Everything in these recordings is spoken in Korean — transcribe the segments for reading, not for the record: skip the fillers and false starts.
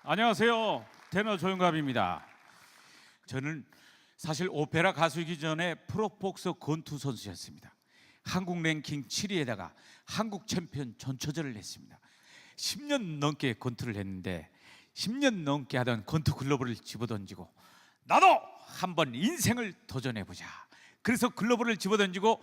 안녕하세요. 테너 조영갑입니다. 저는 사실 오페라 가수이기 전에 프로복서 권투 선수였습니다. 한국 랭킹 7위에다가 한국 챔피언 전초전을 했습니다. 10년 넘게 권투를 했는데 10년 넘게 하던 권투 글러브를 집어던지고 나도 한번 인생을 도전해보자. 그래서 글러브를 집어던지고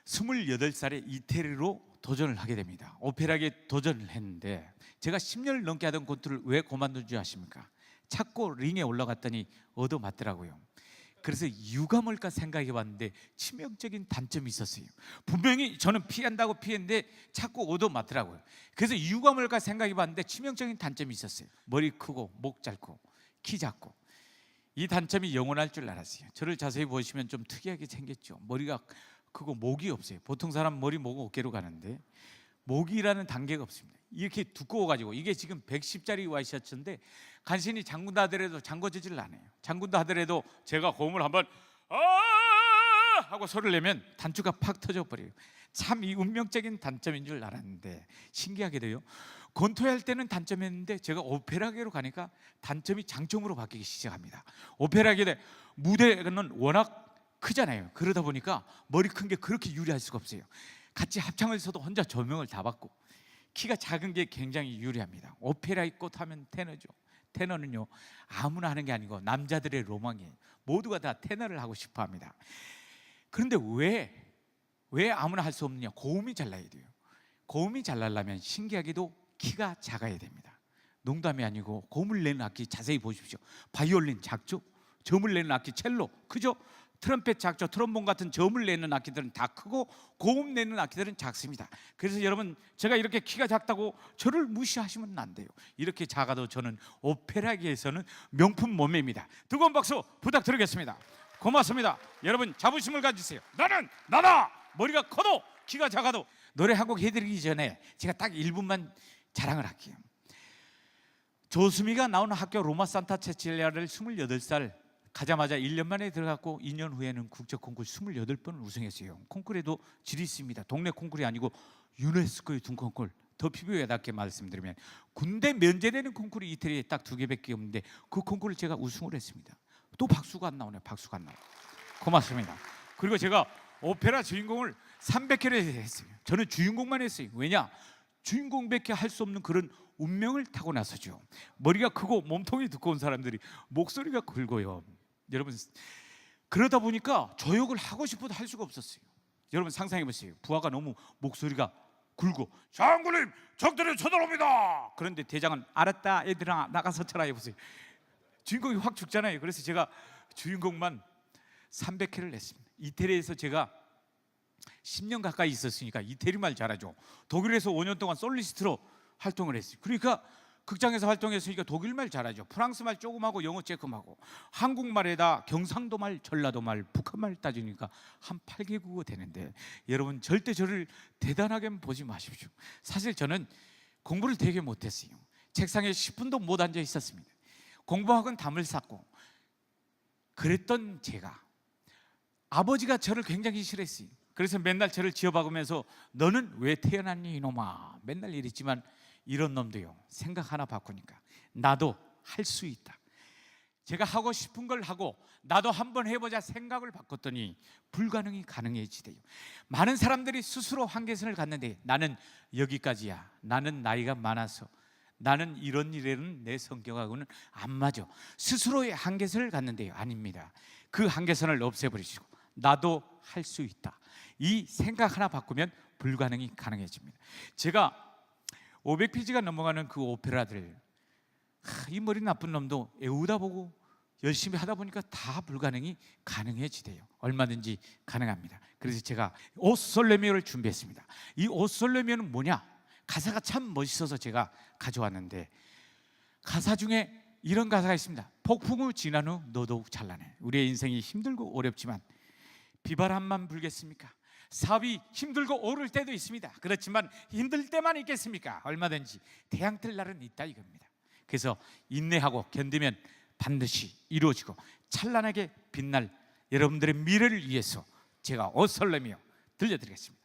28살에 이태리로 도전을 하게 됩니다. 오페라에 도전을 했는데 제가 10년을 넘게 하던 권투를 왜 그만둔 줄 아십니까? 자꾸 링에 올라갔더니 얻어맞더라고요. 그래서 이유가 뭘까 생각해 봤는데 치명적인 단점이 있었어요. 분명히 저는 피한다고 피했는데 자꾸 얻어맞더라고요. 그래서 이유가 뭘까 생각해 봤는데 치명적인 단점이 있었어요. 머리 크고 목 짧고 키 작고. 이 단점이 영원할 줄 알았어요. 저를 자세히 보시면 좀 특이하게 생겼죠. 머리가 크고 목이 없어요. 보통 사람 머리, 목, 어깨로 가는데 목이라는 단계가 없습니다. 이렇게 두꺼워가지고 이게 지금 110짜리 와이셔츠인데 간신히 장군도 하더라도 잠궈지질 않아요. 장군도 하더라도 제가 고음을 한번 하고 소리를 내면 단추가 팍 터져버려요. 참 이 운명적인 단점인 줄 알았는데 신기하게도요, 권투할 때는 단점이었는데 제가 오페라계로 가니까 단점이 장점으로 바뀌기 시작합니다. 오페라계 무대는 워낙 크잖아요. 그러다 보니까 머리 큰 게 그렇게 유리할 수가 없어요. 같이 합창을 써도 혼자 조명을 다 받고 키가 작은 게 굉장히 유리합니다. 오페라의 꽃 하면 테너죠. 테너는요 아무나 하는 게 아니고 남자들의 로망이에요. 모두가 다 테너를 하고 싶어 합니다. 그런데 왜 아무나 할 수 없느냐? 고음이 잘 나야 돼요. 고음이 잘 나려면 신기하게도 키가 작아야 됩니다. 농담이 아니고 고음을 내는 악기 자세히 보십시오. 바이올린 작죠? 저음을 내는 악기 첼로 크죠? 트럼펫 작죠. 트럼본 같은 저음을 내는 악기들은 다 크고 고음 내는 악기들은 작습니다. 그래서 여러분, 제가 이렇게 키가 작다고 저를 무시하시면 안 돼요. 이렇게 작아도 저는 오페라계에서는 명품 몸매입니다. 뜨거운 박수 부탁드리겠습니다. 고맙습니다. 여러분 자부심을 가지세요. 나는 나다. 머리가 커도 키가 작아도. 노래 한 곡 해드리기 전에 제가 딱 1분만 자랑을 할게요. 조수미가 나오는 학교 로마 산타 체칠리아를 28살 가자마자 1년 만에 들어갔고 2년 후에는 국제 콩쿠르 28번을 우승했어요. 콩쿠르에도 질이 있습니다. 동네 콩쿠르이 아니고 유네스코의 둥콩쿠르. 더 피부에답게 말씀드리면 군대 면제되는 콩쿠르 이태리에 딱 2개밖에 없는데 그 콩쿠르를 제가 우승을 했습니다. 또 박수가 안 나오네요. 박수가 안 나와요. 고맙습니다. 그리고 제가 오페라 주인공을 300회를 했어요. 저는 주인공만 했어요. 왜냐? 주인공밖에 할 수 없는 그런 운명을 타고 나서죠. 머리가 크고 몸통이 두꺼운 사람들이 목소리가 굵어요. 여러분, 그러다 보니까 저 역을 하고 싶어도 할 수가 없었어요. 여러분 상상해 보세요. 부하가 너무 목소리가 굵고 장군님 적들이 쳐들어옵니다. 그런데 대장은 알았다 얘들아 나가서 쳐라 해보세요. 주인공이 확 죽잖아요. 그래서 제가 주인공만 300회를 냈습니다. 이태리에서 제가 10년 가까이 있었으니까 이태리 말 잘하죠. 독일에서 5년 동안 솔리스트로 활동을 했어요. 그러니까 극장에서 활동했으니까 독일 말 잘하죠. 프랑스 말 조금 하고 영어 조금하고 한국말에다 경상도 말, 전라도 말, 북한 말 따지니까 한 8개국어 되는데 여러분 절대 저를 대단하게 보지 마십시오. 사실 저는 공부를 되게 못했어요. 책상에 10분도 못 앉아 있었습니다. 공부학은 담을 쌓고 그랬던 제가 아버지가 저를 굉장히 싫어했어요. 그래서 맨날 저를 지어박으면서 너는 왜 태어났니 이놈아 맨날 이랬지만 이런 놈도요 생각 하나 바꾸니까 나도 할 수 있다. 제가 하고 싶은 걸 하고 나도 한번 해보자 생각을 바꿨더니 불가능이 가능해지대요. 많은 사람들이 스스로 한계선을 갖는데 나는 여기까지야. 나는 나이가 많아서 나는 이런 일에는 내 성격하고는 안 맞아. 스스로의 한계선을 갖는데요. 아닙니다. 그 한계선을 없애버리시고 나도 할 수 있다. 이 생각 하나 바꾸면 불가능이 가능해집니다. 제가 500페이지가 넘어가는 그 오페라들, 이 머리 나쁜 놈도 애우다 보고 열심히 하다 보니까 다 불가능이 가능해지대요. 얼마든지 가능합니다. 그래서 제가 오 솔레미오를 준비했습니다. 이 오 솔레미오는 뭐냐? 가사가 참 멋있어서 제가 가져왔는데 가사 중에 이런 가사가 있습니다. 폭풍 후 지난 후 너더욱 찬란해. 우리의 인생이 힘들고 어렵지만 비바람만 불겠습니까? 사업이 힘들고 오를 때도 있습니다. 그렇지만 힘들 때만 있겠습니까? 얼마든지 태양 뜰 날은 있다 이겁니다. 그래서 인내하고 견디면 반드시 이루어지고 찬란하게 빛날 여러분들의 미래를 위해서 제가 오 솔레미오 들려드리겠습니다.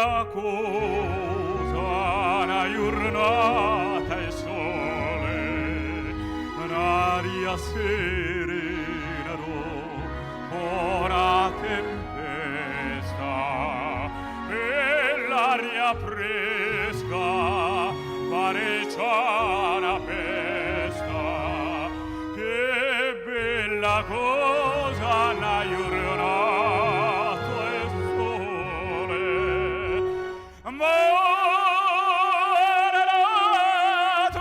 bella cosa, una giornata al sole, un'aria serena, una tempesta, bell'aria fresca, parecchia una festa, che bella cosa una giornata e sole, morato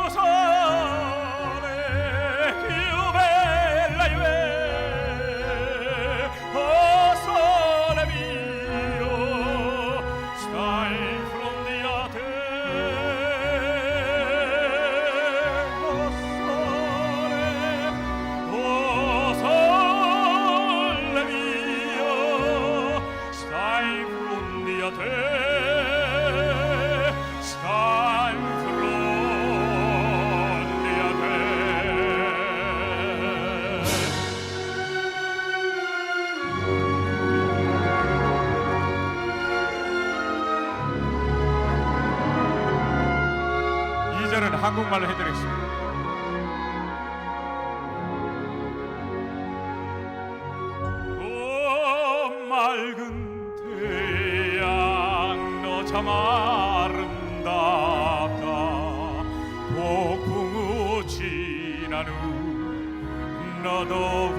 sole, più bella e oh sole mio, stai in fronte a te, oh sole mio, stai in fronte a te, stai in fronte a te. 이절은 한국말로 해드리겠습니다. 오 맑은 태양 너 참 아름답다 폭풍우 지난 후 너 더욱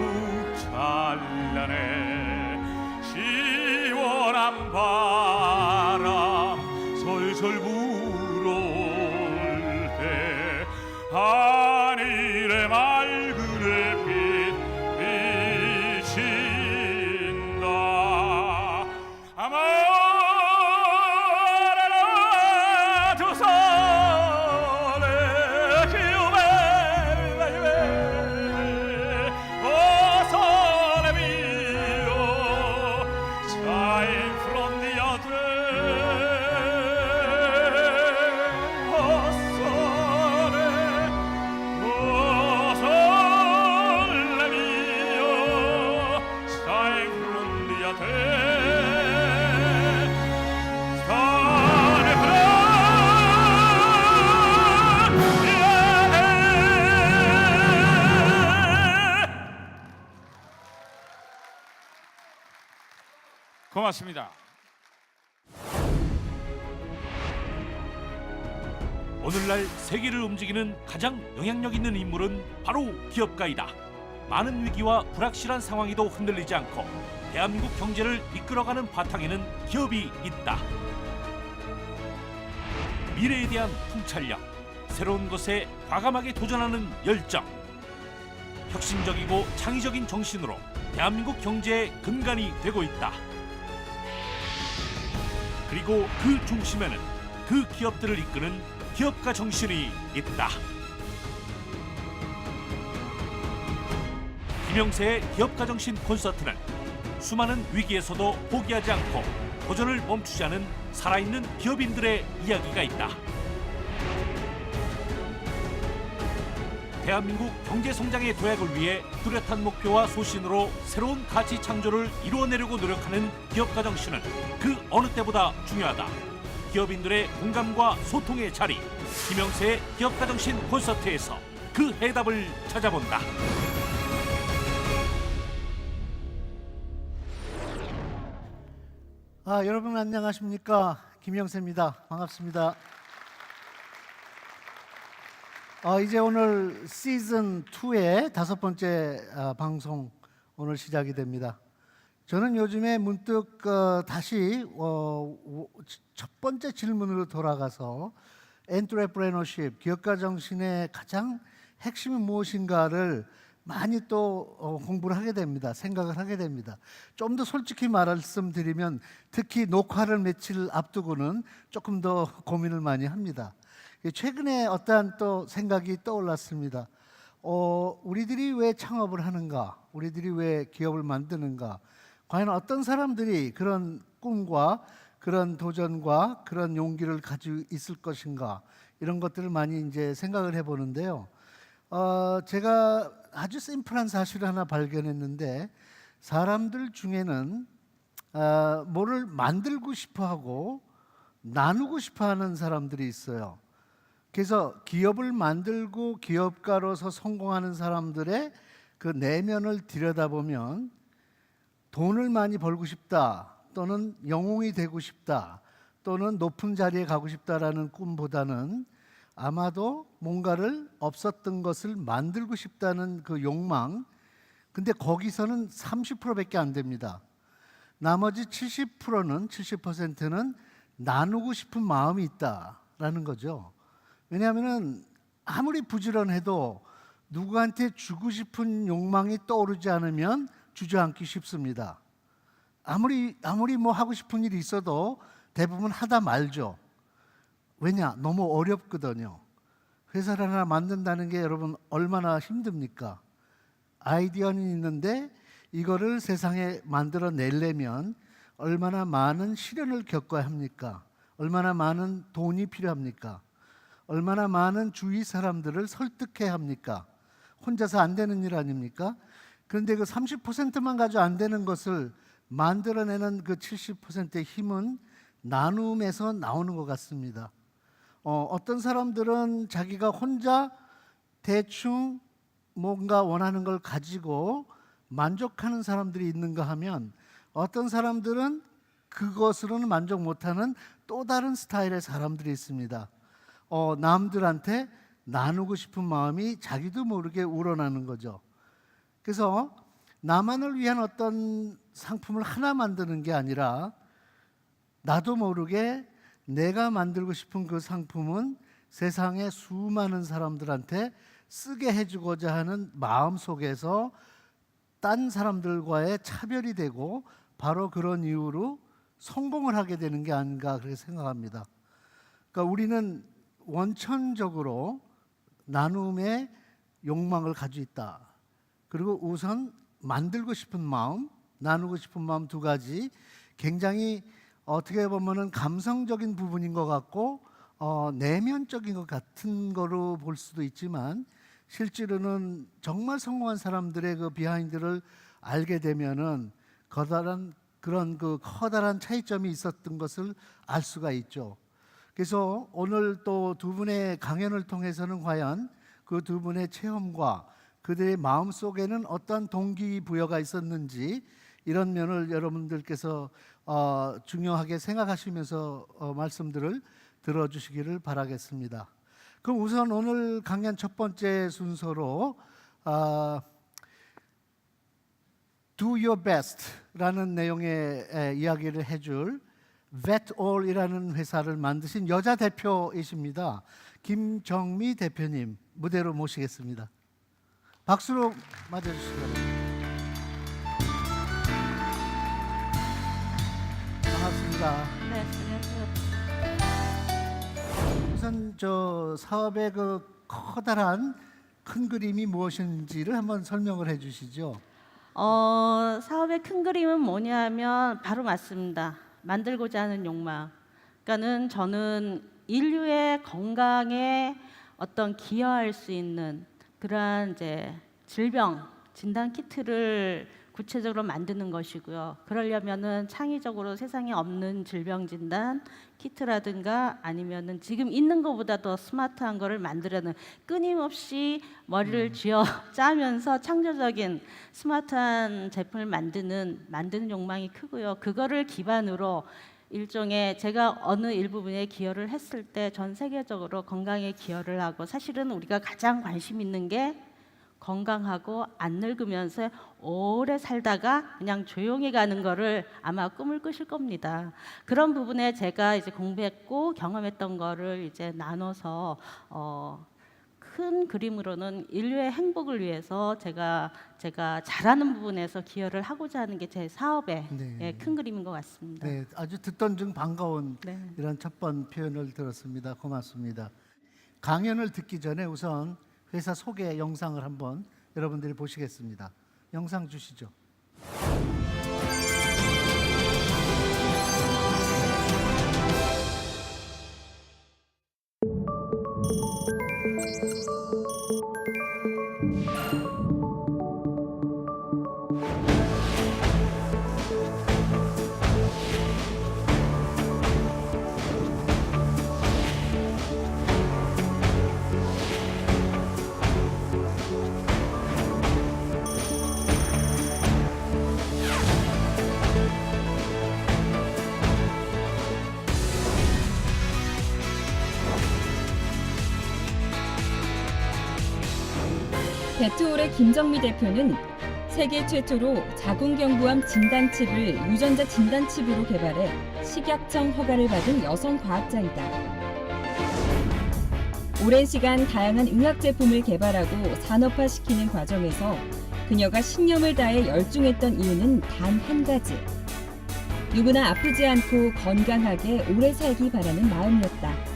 찬란해 시원한 바람 솔솔 불어올 때 하늘의 맑은 햇빛 비친다 아마라라 두 손에 기우벨라이베 오 sole mio stai in fronte a te oh sole mio stai in fronte a te stai in 고맙습니다. 오늘날 세계를 움직이는 가장 영향력 있는 인물은 바로 기업가이다. 많은 위기와 불확실한 상황에도 흔들리지 않고 대한민국 경제를 이끌어가는 바탕에는 기업이 있다. 미래에 대한 통찰력, 새로운 것에 과감하게 도전하는 열정, 혁신적이고 창의적인 정신으로 대한민국 경제의 근간이 되고 있다. 그리고 그 중심에는 그 기업들을 이끄는 기업가 정신이 있다. 김영세의 기업가 정신 콘서트는 수많은 위기에서도 포기하지 않고 도전을 멈추지 않은 살아있는 기업인들의 이야기가 있다. 대한민국 경제 성장의 도약을 위해 뚜렷한 목표와 소신으로 새로운 가치 창조를 이루어내려고 노력하는 기업가 정신은 그 어느 때보다 중요하다. 기업인들의 공감과 소통의 자리, 김영세의 기업가 정신 콘서트에서 그 해답을 찾아본다. 여러분 안녕하십니까? 김영세입니다. 반갑습니다. 이제 오늘 시즌 2의 5번째 방송 오늘 시작이 됩니다. 저는 요즘에 문득 다시 첫 번째 질문으로 돌아가서 엔트레프레너십, 기업가 정신의 가장 핵심이 무엇인가를 많이 또 공부를 하게 됩니다. 생각을 하게 됩니다. 좀 더 솔직히 말씀드리면 특히 녹화를 며칠 앞두고는 조금 더 고민을 많이 합니다. 최근에 어떠한 또 생각이 떠올랐습니다. 우리들이 왜 창업을 하는가? 우리들이 왜 기업을 만드는가? 과연 어떤 사람들이 그런 꿈과 그런 도전과 그런 용기를 가지고 있을 것인가? 이런 것들을 많이 이제 생각을 해보는데요. 제가 아주 심플한 사실을 하나 발견했는데 사람들 중에는 뭐를 만들고 싶어하고 나누고 싶어하는 사람들이 있어요. 그래서 기업을 만들고 기업가로서 성공하는 사람들의 그 내면을 들여다보면 돈을 많이 벌고 싶다, 또는 영웅이 되고 싶다, 또는 높은 자리에 가고 싶다라는 꿈보다는 아마도 뭔가를 없었던 것을 만들고 싶다는 그 욕망, 근데 거기서는 30%밖에 안 됩니다. 나머지 70%는 나누고 싶은 마음이 있다라는 거죠. 왜냐하면 아무리 부지런해도 누구한테 주고 싶은 욕망이 떠오르지 않으면 주저앉기 쉽습니다. 아무리 뭐 하고 싶은 일이 있어도 대부분 하다 말죠. 왜냐? 너무 어렵거든요. 회사를 하나 만든다는 게 여러분 얼마나 힘듭니까? 아이디어는 있는데 이거를 세상에 만들어 내려면 얼마나 많은 시련을 겪어야 합니까? 얼마나 많은 돈이 필요합니까? 얼마나 많은 주위 사람들을 설득해야 합니까? 혼자서 안 되는 일 아닙니까? 그런데 그 30%만 가지고 안 되는 것을 만들어내는 그 70%의 힘은 나눔에서 나오는 것 같습니다. 어떤 사람들은 자기가 혼자 대충 뭔가 원하는 걸 가지고 만족하는 사람들이 있는가 하면, 어떤 사람들은 그것으로는 만족 못하는 또 다른 스타일의 사람들이 있습니다. 남들한테 나누고 싶은 마음이 자기도 모르게 우러나는 거죠. 그래서 나만을 위한 어떤 상품을 하나 만드는 게 아니라 나도 모르게 내가 만들고 싶은 그 상품은 세상의 수많은 사람들한테 쓰게 해주고자 하는 마음 속에서 딴 사람들과의 차별이 되고, 바로 그런 이유로 성공을 하게 되는 게 아닌가 그렇게 생각합니다. 그러니까 우리는 원천적으로 나눔의 욕망을 가지고 있다. 그리고 우선 만들고 싶은 마음, 나누고 싶은 마음 두 가지, 굉장히 어떻게 보면은 감성적인 부분인 것 같고 내면적인 것 같은 거로 볼 수도 있지만, 실제로는 정말 성공한 사람들의 그 비하인드를 알게 되면은 커다란 차이점이 있었던 것을 알 수가 있죠. 그래서 오늘 또 두 분의 강연을 통해서는 과연 그 두 분의 체험과 그들의 마음 속에는 어떤 동기부여가 있었는지, 이런 면을 여러분들께서 중요하게 생각하시면서 말씀들을 들어주시기를 바라겠습니다. 그럼 우선 오늘 강연 첫 번째 순서로 Do Your Best라는 내용의 이야기를 해줄 vetall이라는 회사를 만드신 여자 대표이십니다. 김정미 대표님 무대로 모시겠습니다. 박수로 맞아주시기 바랍니다. 반갑습니다. 네, 안녕하세요. 우선 저 사업의 그 커다란 큰 그림이 무엇인지를 한번 설명을 해주시죠. 사업의 큰 그림은 뭐냐면 바로 맞습니다. 만들고자 하는 욕망. 그러니까는 저는 인류의 건강에 어떤 기여할 수 있는 그러한 이제 질병 진단 키트를 구체적으로 만드는 것이고요. 그러려면은 창의적으로 세상에 없는 질병 진단 키트라든가 아니면은 지금 있는 것보다 더 스마트한 거를 만들어는, 끊임없이 머리를 쥐어 짜면서 창조적인 스마트한 제품을 만드는 욕망이 크고요. 그거를 기반으로 일종의 제가 어느 일부분에 기여를 했을 때 전 세계적으로 건강에 기여를 하고, 사실은 우리가 가장 관심 있는 게 건강하고 안 늙으면서 오래 살다가 그냥 조용히 가는 거를 아마 꿈을 꾸실 겁니다. 그런 부분에 제가 이제 공부했고 경험했던 거를 이제 나눠서 큰 그림으로는 인류의 행복을 위해서 제가 잘하는 부분에서 기여를 하고자 하는 게 제 사업의 네. 큰 그림인 것 같습니다. 네, 아주 듣던 중 반가운 네. 이런 첫 번 표현을 들었습니다. 고맙습니다. 강연을 듣기 전에 우선 회사 소개 영상을 한번 여러분들이 보시겠습니다. 영상 주시죠. 배트홀의 김정미 대표는 세계 최초로 자궁경부암 진단칩을 유전자 진단칩으로 개발해 식약청 허가를 받은 여성 과학자이다. 오랜 시간 다양한 의학 제품을 개발하고 산업화시키는 과정에서 그녀가 신념을 다해 열중했던 이유는 단 한 가지. 누구나 아프지 않고 건강하게 오래 살기 바라는 마음이었다.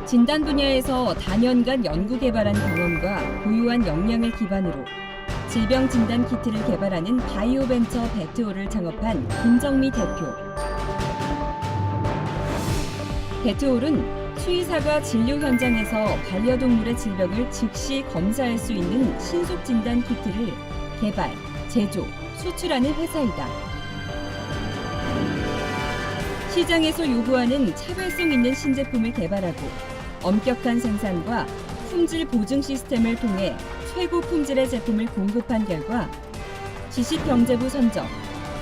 진단 분야에서 다년간 연구 개발한 경험과 보유한 역량을 기반으로 질병 진단 키트를 개발하는 바이오벤처 배트홀을 창업한 김정미 대표. 배트홀은 수의사가 진료 현장에서 반려동물의 질병을 즉시 검사할 수 있는 신속 진단 키트를 개발, 제조, 수출하는 회사이다. 시장에서 요구하는 차별성 있는 신제품을 개발하고 엄격한 생산과 품질 보증 시스템을 통해 최고 품질의 제품을 공급한 결과 지식경제부 선정,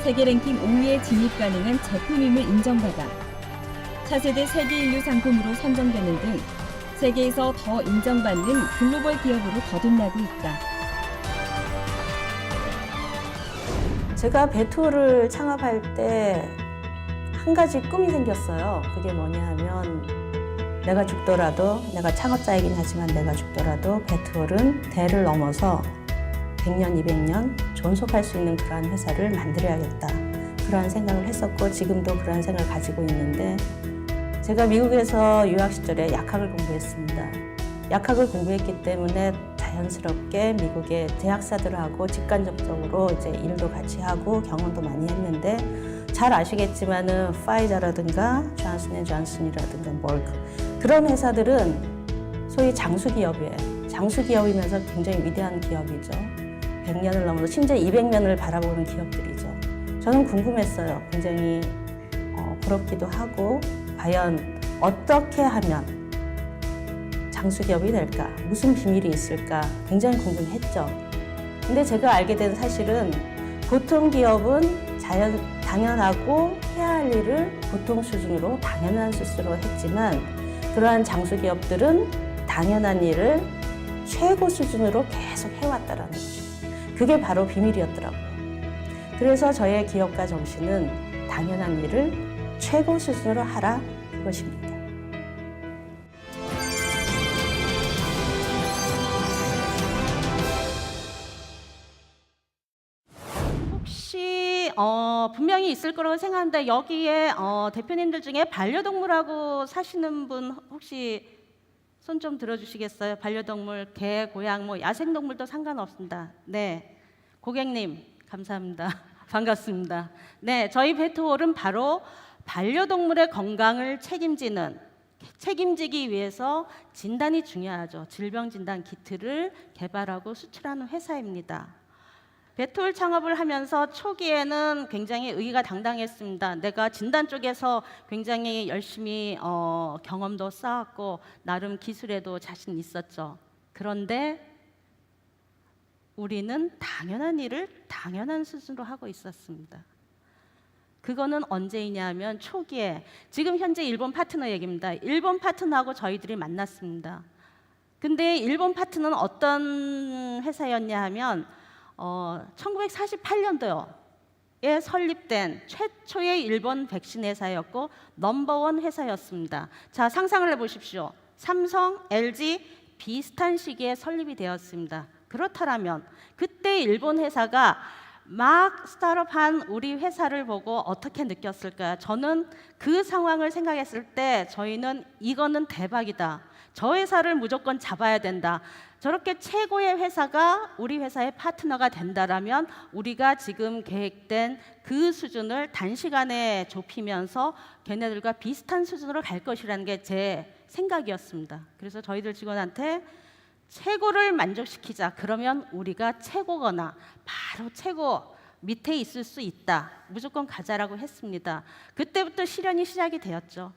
세계 랭킹 5위에 진입 가능한 제품임을 인정받아 차세대 세계 인류 상품으로 선정되는 등 세계에서 더 인정받는 글로벌 기업으로 거듭나고 있다. 제가 배트홀을 창업할 때 한 가지 꿈이 생겼어요. 그게 뭐냐 하면 내가 죽더라도, 내가 창업자이긴 하지만 내가 죽더라도 배트홀은 대를 넘어서 100년, 200년 존속할 수 있는 그러한 회사를 만들어야겠다. 그러한 생각을 했었고 지금도 그러한 생각을 가지고 있는데 제가 미국에서 유학 시절에 약학을 공부했습니다. 약학을 공부했기 때문에 자연스럽게 미국의 대학사들하고 직간접적으로 이제 일도 같이 하고 경험도 많이 했는데 잘 아시겠지만은 파이자라든가 존슨앤존슨이라든가 머크 그런 회사들은 소위 장수기업이에요. 장수기업이면서 굉장히 위대한 기업이죠. 100년을 넘어서 심지어 200년을 바라보는 기업들이죠. 저는 궁금했어요. 굉장히 부럽기도 하고 과연 어떻게 하면 장수기업이 될까? 무슨 비밀이 있을까? 굉장히 궁금했죠. 근데 제가 알게 된 사실은 보통 기업은 당연하고 해야 할 일을 보통 수준으로 당연한 수준으로 했지만 그러한 장수기업들은 당연한 일을 최고 수준으로 계속 해왔다라는 거죠. 그게 바로 비밀이었더라고요. 그래서 저의 기업가 정신은 당연한 일을 최고 수준으로 하라 그것입니다. 혹시 분명히 있을 거라고 생각하는데 여기에 대표님들 중에 반려동물하고 사시는 분 혹시 손 좀 들어주시겠어요? 반려동물, 개, 고양, 뭐 야생동물도 상관없습니다. 네, 고객님 감사합니다. 반갑습니다. 네, 저희 배트홀은 바로 반려동물의 건강을 책임지기 위해서 진단이 중요하죠. 질병 진단 키트를 개발하고 수출하는 회사입니다. 배트홀 창업을 하면서 초기에는 굉장히 의의가 당당했습니다. 내가 진단 쪽에서 굉장히 열심히 경험도 쌓았고 나름 기술에도 자신 있었죠. 그런데 우리는 당연한 일을 당연한 수준으로 하고 있었습니다. 그거는 언제이냐 하면 초기에 지금 현재 일본 파트너 얘기입니다. 일본 파트너하고 저희들이 만났습니다. 근데 일본 파트너는 어떤 회사였냐 하면 1948년도에 설립된 최초의 일본 백신 회사였고 넘버원 회사였습니다. 자, 상상을 해보십시오. 삼성, LG 비슷한 시기에 설립이 되었습니다. 그렇다면 그때 일본 회사가 막 스타트업한 우리 회사를 보고 어떻게 느꼈을까요? 저는 그 상황을 생각했을 때 저희는 이거는 대박이다. 저 회사를 무조건 잡아야 된다. 저렇게 최고의 회사가 우리 회사의 파트너가 된다라면 우리가 지금 계획된 그 수준을 단시간에 좁히면서 걔네들과 비슷한 수준으로 갈 것이라는 게 제 생각이었습니다. 그래서 저희들 직원한테 최고를 만족시키자. 그러면 우리가 최고거나 바로 최고 밑에 있을 수 있다. 무조건 가자라고 했습니다. 그때부터 실현이 시작이 되었죠.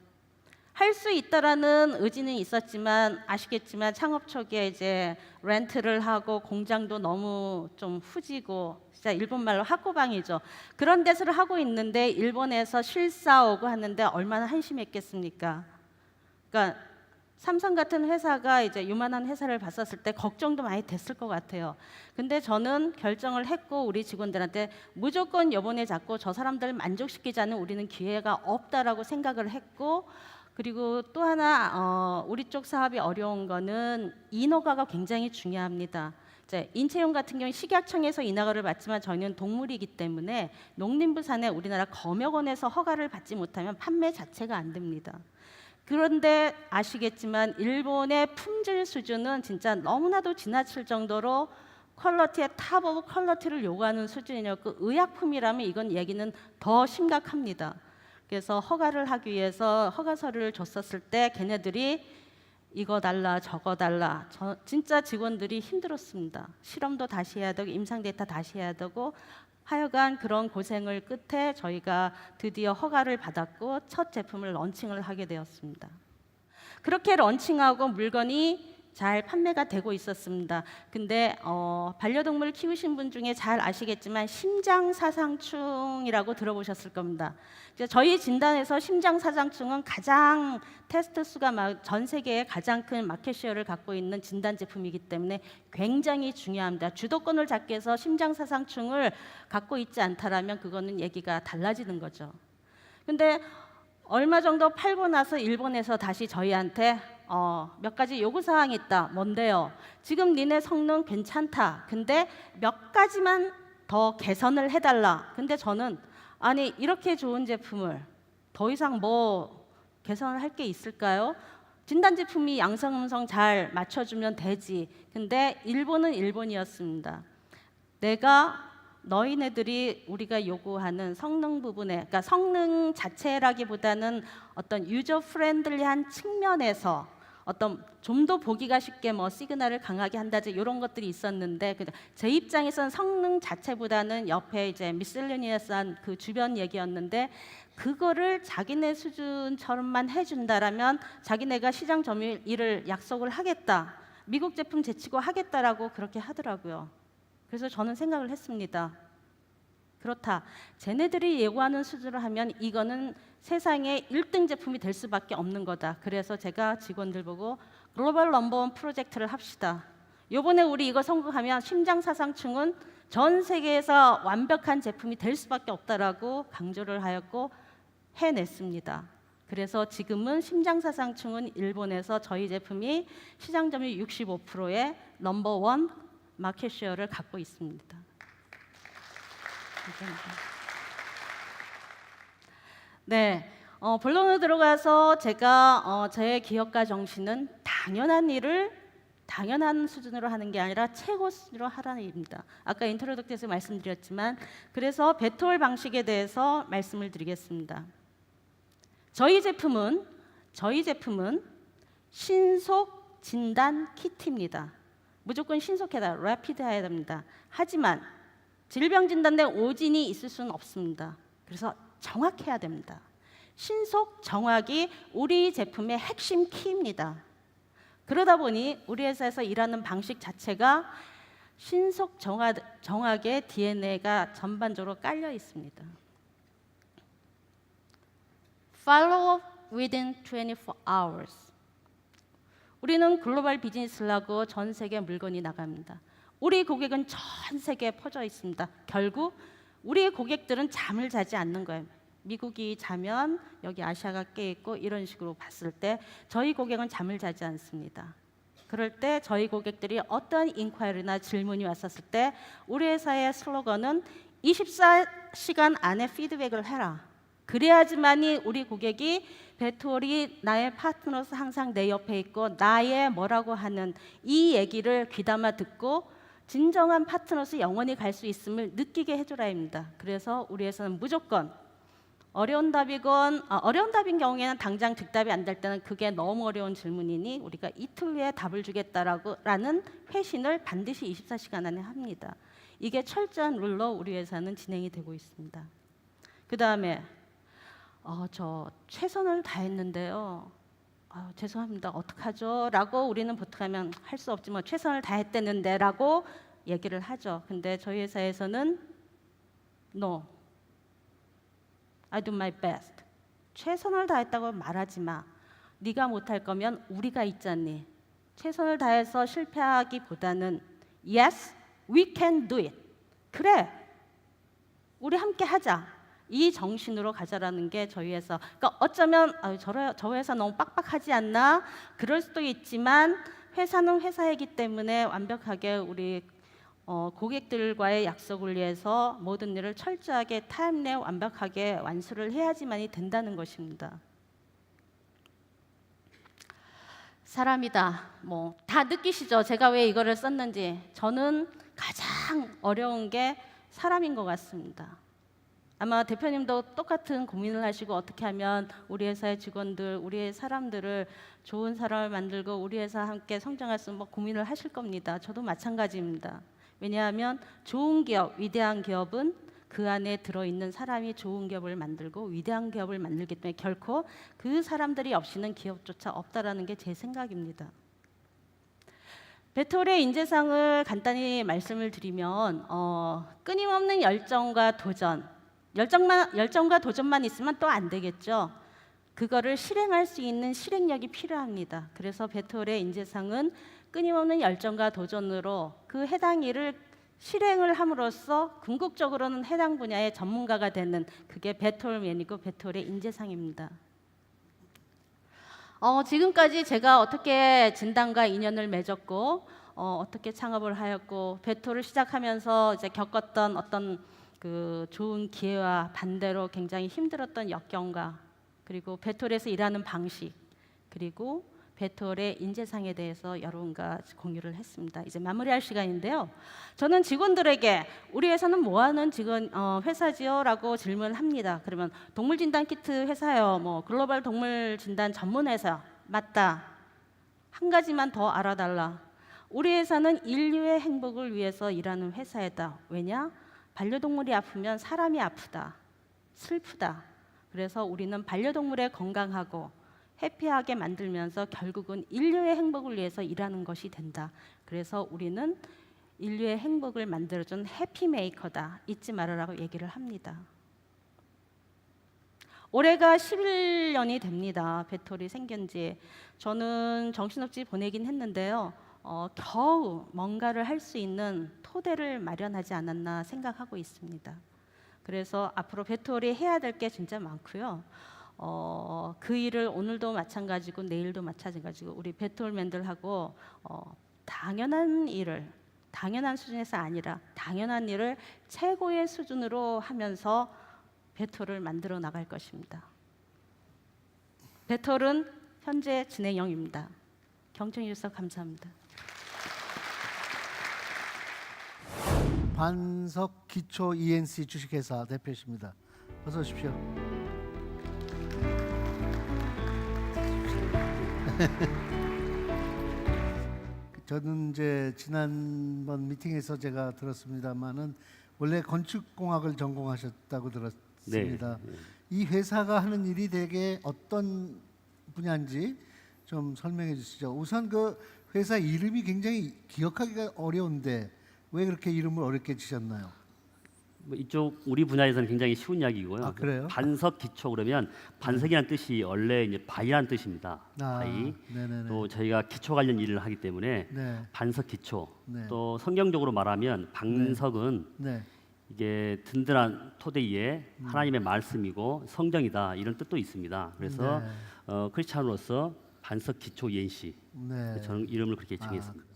할 수 있다라는 의지는 있었지만 아시겠지만 창업 초기에 이제 렌트를 하고 공장도 너무 좀 후지고 진짜 일본 말로 학고방이죠. 그런 데서를 하고 있는데 일본에서 실사 오고 하는데 얼마나 한심했겠습니까? 그러니까 삼성 같은 회사가 이제 유만한 회사를 봤었을 때 걱정도 많이 됐을 것 같아요. 근데 저는 결정을 했고 우리 직원들한테 무조건 요번에 잡고 저 사람들 만족시키지 않는 우리는 기회가 없다라고 생각을 했고, 그리고 또 하나 우리 쪽 사업이 어려운 거는 인허가가 굉장히 중요합니다. 이제 인체용 같은 경우 식약청에서 인허가를 받지만 저희는 동물이기 때문에 농림부산에 우리나라 검역원에서 허가를 받지 못하면 판매 자체가 안 됩니다. 그런데 아시겠지만 일본의 품질 수준은 진짜 너무나도 지나칠 정도로 퀄러티의 탑 오브 퀄러티를 요구하는 수준이었고 의약품이라면 이건 얘기는 더 심각합니다. 그래서 허가를 하기 위해서 허가서를 줬었을 때 걔네들이 이거 달라 저거 달라 진짜 직원들이 힘들었습니다. 실험도 다시 해야 되고 임상 데이터 다시 해야 되고 하여간 그런 고생을 끝에 저희가 드디어 허가를 받았고 첫 제품을 런칭을 하게 되었습니다. 그렇게 런칭하고 물건이 잘 판매가 되고 있었습니다. 근데 반려동물 키우신 분 중에 잘 아시겠지만 심장사상충이라고 들어보셨을 겁니다. 이제 저희 진단에서 심장사상충은 가장 테스트 수가 전 세계에 가장 큰 마켓 쉐어를 갖고 있는 진단 제품이기 때문에 굉장히 중요합니다. 주도권을 잡기 위해서 심장사상충을 갖고 있지 않다라면 그거는 얘기가 달라지는 거죠. 근데 얼마 정도 팔고 나서 일본에서 다시 저희한테 몇 가지 요구사항이 있다. 뭔데요? 지금 니네 성능 괜찮다. 근데 몇 가지만 더 개선을 해달라. 근데 저는 아니 이렇게 좋은 제품을 더 이상 뭐 개선을 할 게 있을까요? 진단 제품이 양성 음성 잘 맞춰주면 되지. 근데 일본은 일본이었습니다. 내가 너희네들이 우리가 요구하는 성능 부분에, 그러니까 성능 자체라기보다는 어떤 유저 프렌들리한 측면에서 어떤 좀 더 보기가 쉽게 뭐 시그널을 강하게 한다지 이런 것들이 있었는데 제 입장에서는 성능 자체보다는 옆에 이제 미셀레니어스한 그 주변 얘기였는데 그거를 자기네 수준처럼만 해준다라면 자기네가 시장 점유율을 약속을 하겠다. 미국 제품 제치고 하겠다라고 그렇게 하더라고요. 그래서 저는 생각을 했습니다. 그렇다. 쟤네들이 예고하는 수준으로 하면 이거는 세상에 1등 제품이 될 수밖에 없는 거다. 그래서 제가 직원들 보고 글로벌 넘버원 프로젝트를 합시다. 요번에 우리 이거 성공하면 심장사상충은 전 세계에서 완벽한 제품이 될 수밖에 없다라고 강조를 하였고 해냈습니다. 그래서 지금은 심장사상충은 일본에서 저희 제품이 시장 점유율 65%의 넘버원 마켓 쉐어를 갖고 있습니다. 감사합니다. 네, 본론으로 들어가서 제가 제 기업가 정신은 당연한 일을 당연한 수준으로 하는 게 아니라 최고 수준으로 하라는 일입니다. 아까 인트로덕트에서 말씀드렸지만 그래서 배톨 방식에 대해서 말씀을 드리겠습니다. 저희 제품은 신속 진단 키트입니다. 무조건 신속해야 래피드 해야 됩니다. 하지만 질병 진단에 오진이 있을 수는 없습니다. 그래서 정확해야 됩니다. 신속 정확이 우리 제품의 핵심 키입니다. 그러다 보니 우리 회사에서 일하는 방식 자체가 신속 정확의 DNA가 전반적으로 깔려 있습니다. Follow within 24 hours. 우리는 글로벌 비즈니스를 하고 전 세계 물건이 나갑니다. 우리 고객은 전 세계에 퍼져 있습니다. 결국 우리의 고객들은 잠을 자지 않는 거예요. 미국이 자면 여기 아시아가 깨 있고 이런 식으로 봤을 때 저희 고객은 잠을 자지 않습니다. 그럴 때 저희 고객들이 어떤 인콰이리나 질문이 왔었을 때 우리 회사의 슬로건은 24시간 안에 피드백을 해라. 그래야지만이 우리 고객이 배톨이 나의 파트너로서 항상 내 옆에 있고 나의 뭐라고 하는 이 얘기를 귀담아 듣고 진정한 파트너로서 영원히 갈 수 있음을 느끼게 해줘라입니다. 그래서 우리 회사는 무조건 어려운 답인 경우에는 당장 득답이 안 될 때는 그게 너무 어려운 질문이니 우리가 이틀 후에 답을 주겠다라는 회신을 반드시 24시간 안에 합니다. 이게 철저한 룰로 우리 회사는 진행이 되고 있습니다. 그 다음에 저 최선을 다했는데요. 죄송합니다. 어떡하죠? 라고 우리는 보통 하면 할 수 없지 뭐 최선을 다했대는데 라고 얘기를 하죠. 근데 저희 회사에서는 No, I do my best. 최선을 다했다고 말하지 마. 네가 못할 거면 우리가 있잖니. 최선을 다해서 실패하기보다는 Yes, we can do it. 그래, 우리 함께 하자. 이 정신으로 가자라는 게 저희 회사. 그러니까 어쩌면 저 회사 너무 빡빡하지 않나? 그럴 수도 있지만 회사는 회사이기 때문에 완벽하게 우리 고객들과의 약속을 위해서 모든 일을 철저하게 타임 내에 완벽하게 완수를 해야지만이 된다는 것입니다. 사람이다. 뭐 다 느끼시죠? 제가 왜 이거를 썼는지. 저는 가장 어려운 게 사람인 것 같습니다. 아마 대표님도 똑같은 고민을 하시고 어떻게 하면 우리 회사의 직원들, 우리의 사람들을 좋은 사람을 만들고 우리 회사 함께 성장할 수 있는 고민을 하실 겁니다. 저도 마찬가지입니다. 왜냐하면 좋은 기업, 위대한 기업은 그 안에 들어있는 사람이 좋은 기업을 만들고 위대한 기업을 만들기 때문에 결코 그 사람들이 없이는 기업조차 없다라는 게 제 생각입니다. 베톨의 인재상을 간단히 말씀을 드리면 끊임없는 열정과 도전, 열정과 도전만 있으면 또 안 되겠죠. 그거를 실행할 수 있는 실행력이 필요합니다. 그래서 베톨의 인재상은 끊임없는 열정과 도전으로 그 해당 일을 실행을 함으로써 궁극적으로는 해당 분야의 전문가가 되는 그게 베톨맨이고 베톨의 인재상입니다. 지금까지 제가 어떻게 진단과 인연을 맺었고 어떻게 창업을 하였고 베톨을 시작하면서 이제 겪었던 어떤 그 좋은 기회와 반대로 굉장히 힘들었던 역경과 그리고 베톨에서 일하는 방식 그리고 베톨의 인재상에 대해서 여러분과 공유를 했습니다. 이제 마무리할 시간인데요. 저는 직원들에게 우리 회사는 뭐하는 회사지요? 라고 질문을 합니다. 그러면 동물진단키트 회사요. 뭐 글로벌 동물진단 전문회사. 맞다. 한 가지만 더 알아달라. 우리 회사는 인류의 행복을 위해서 일하는 회사이다. 왜냐? 반려동물이 아프면 사람이 아프다. 슬프다. 그래서 우리는 반려동물의 건강하고 해피하게 만들면서 결국은 인류의 행복을 위해서 일하는 것이 된다. 그래서 우리는 인류의 행복을 만들어준 해피메이커다. 잊지 말으라고 얘기를 합니다. 올해가 11년이 됩니다. 베톨이 생긴 지. 저는 정신없이 보내긴 했는데요. 겨우 뭔가를 할 수 있는 토대를 마련하지 않았나 생각하고 있습니다. 그래서 앞으로 베톨이 해야 될 게 진짜 많고요. 그 일을 오늘도 마찬가지고 내일도 마찬가지고 우리 베톨맨들하고 당연한 일을 당연한 수준에서 아니라 당연한 일을 최고의 수준으로 하면서 베톨을 만들어 나갈 것입니다. 베톨은 현재 진행형입니다. 경청해 주셔서 감사합니다. 반석 기초 ENC 주식회사 대표이십니다. 어서 오십시오. 저는 이제 지난번 미팅에서 제가 들었습니다만은 원래 건축공학을 전공하셨다고 들었습니다. 네. 이 회사가 하는 일이 되게 어떤 분야인지 좀 설명해 주시죠. 우선 그 회사 이름이 굉장히 기억하기가 어려운데 왜 그렇게 이름을 어렵게 지셨나요? 뭐 이쪽 우리 분야에서는 굉장히 쉬운 이야기고요. 아, 그래요? 반석 기초 그러면 반석이라는 뜻이 원래 이제 바위라는 뜻입니다. 바위. 네네네. 또 저희가 기초 관련 일을 하기 때문에 네. 반석 기초. 네. 또 성경적으로 말하면 반석은 네. 이게 든든한 토대 위에 하나님의 말씀이고 성경이다 이런 뜻도 있습니다. 그래서 네. 크리스찬으로서 반석 기초 ENC. 네. 저는 이름을 그렇게 정했습니다.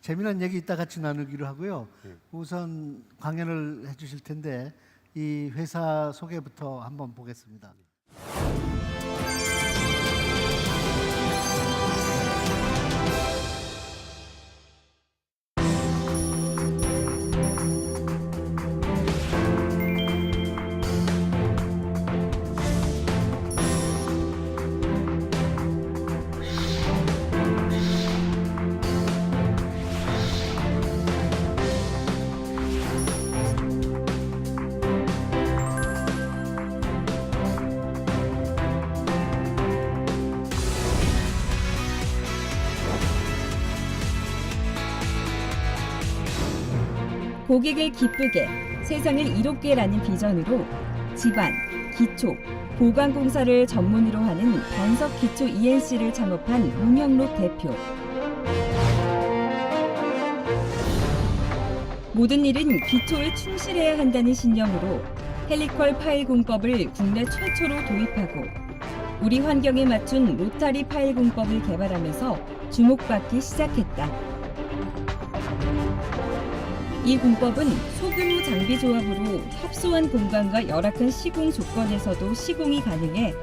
재미난 얘기 이따 같이 나누기로 하고요. 네. 우선 강연을 해주실 텐데 이 회사 소개부터 한번 보겠습니다. 고객을 기쁘게, 세상을 이롭게라는 비전으로 집안, 기초, 보강공사를 전문으로 하는 반석기초 ENC를 창업한 문형록 대표. 모든 일은 기초에 충실해야 한다는 신념으로 헬리컬 파일 공법을 국내 최초로 도입하고 우리 환경에 맞춘 로타리 파일 공법을 개발하면서 주목받기 시작했다. 이 공법은 소규모 장비 조합으로 협소한 공간과 열악한 시공 조건에서도 시공이 가능해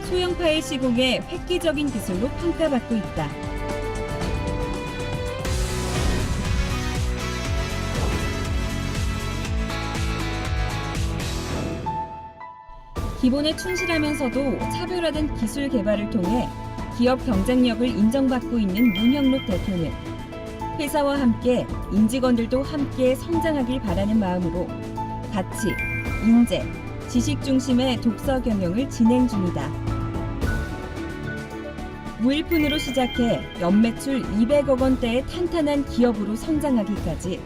소형 파일 시공의 획기적인 기술로 평가받고 있다. 기본에 충실하면서도 차별화된 기술 개발을 통해 기업 경쟁력을 인정받고 있는 문형록 대표는 회사와 함께 임직원들도 함께 성장하길 바라는 마음으로 가치, 인재, 지식 중심의 독서 경영을 진행 중이다. 무일푼으로 시작해 연매출 200억 원대의 탄탄한 기업으로 성장하기까지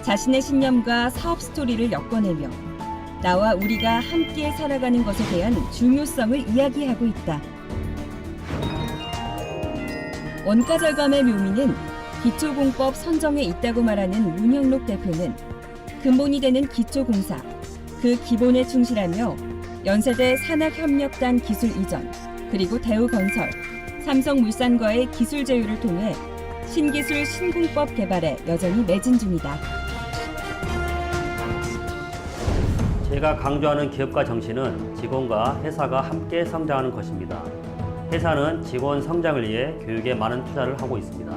자신의 신념과 사업 스토리를 엮어내며 나와 우리가 함께 살아가는 것에 대한 중요성을 이야기하고 있다. 원가 절감의 묘미는 기초공법 선정에 있다고 말하는 문형록 대표는 근본이 되는 기초공사, 그 기본에 충실하며 연세대 산학협력단 기술 이전, 그리고 대우건설, 삼성물산과의 기술 제휴를 통해 신기술 신공법 개발에 여전히 매진 중이다. 제가 강조하는 기업가 정신은 직원과 회사가 함께 성장하는 것입니다. 회사는 직원 성장을 위해 교육에 많은 투자를 하고 있습니다.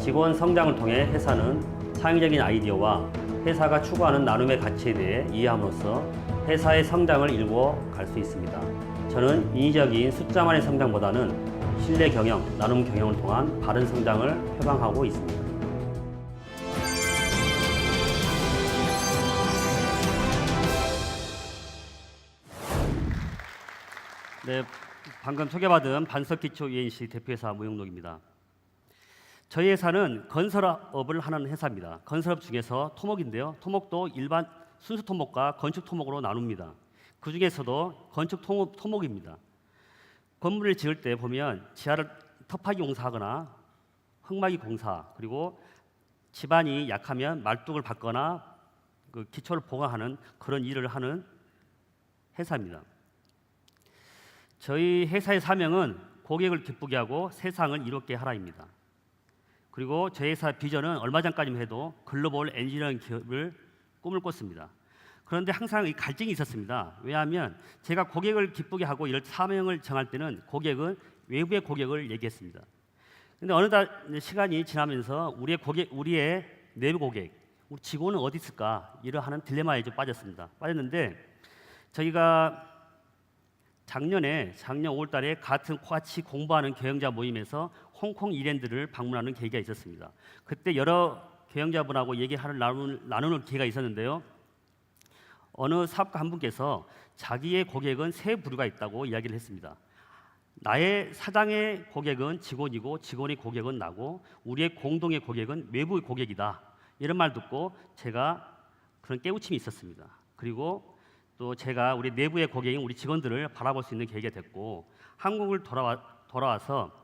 직원 성장을 통해 회사는 창의적인 아이디어와 회사가 추구하는 나눔의 가치에 대해 이해함으로써 회사의 성장을 이루어 갈 수 있습니다. 저는 인위적인 숫자만의 성장보다는 신뢰 경영, 나눔 경영을 통한 바른 성장을 표방하고 있습니다. 네, 방금 소개받은 반석기초 ENC 대표회사 무형록입니다. 저희 회사는 건설업을 하는 회사입니다. 건설업 중에서 토목인데요. 토목도 일반 순수 토목과 건축 토목으로 나눕니다. 그 중에서도 건축 토목입니다. 건물을 지을 때 보면 지하를 터파기 공사하거나 흙막이 공사, 그리고 집안이 약하면 말뚝을 받거나 그 기초를 보강하는 그런 일을 하는 회사입니다. 저희 회사의 사명은 고객을 기쁘게 하고 세상을 이롭게 하라입니다. 그리고 저희 회사 비전은 얼마 전까지만 해도 글로벌 엔지니어링 기업을 꿈을 꿨습니다. 그런데 항상 이 갈증이 있었습니다. 왜냐하면 제가 고객을 기쁘게 하고 이럴 사명을 정할 때는 고객은 외부의 고객을 얘기했습니다. 그런데 어느 시간이 지나면서 우리의 내부 고객, 우리 직원은 어디 있을까 이러하는 딜레마에 좀 빠졌는데 저희가 작년 5월달에 같이 공부하는 경영자 모임에서 홍콩 이랜드를 방문하는 계기가 있었습니다. 그때 여러 경영자분하고 얘기를 나누는 기회가 있었는데요. 어느 사업가 한 분께서 자기의 고객은 세 부류가 있다고 이야기를 했습니다. 나의 사장의 고객은 직원이고 직원의 고객은 나고 우리의 공동의 고객은 외부의 고객이다. 이런 말 듣고 제가 그런 깨우침이 있었습니다. 그리고 또 제가 우리 내부의 고객인 우리 직원들을 바라볼 수 있는 계기가 됐고 한국을 돌아와서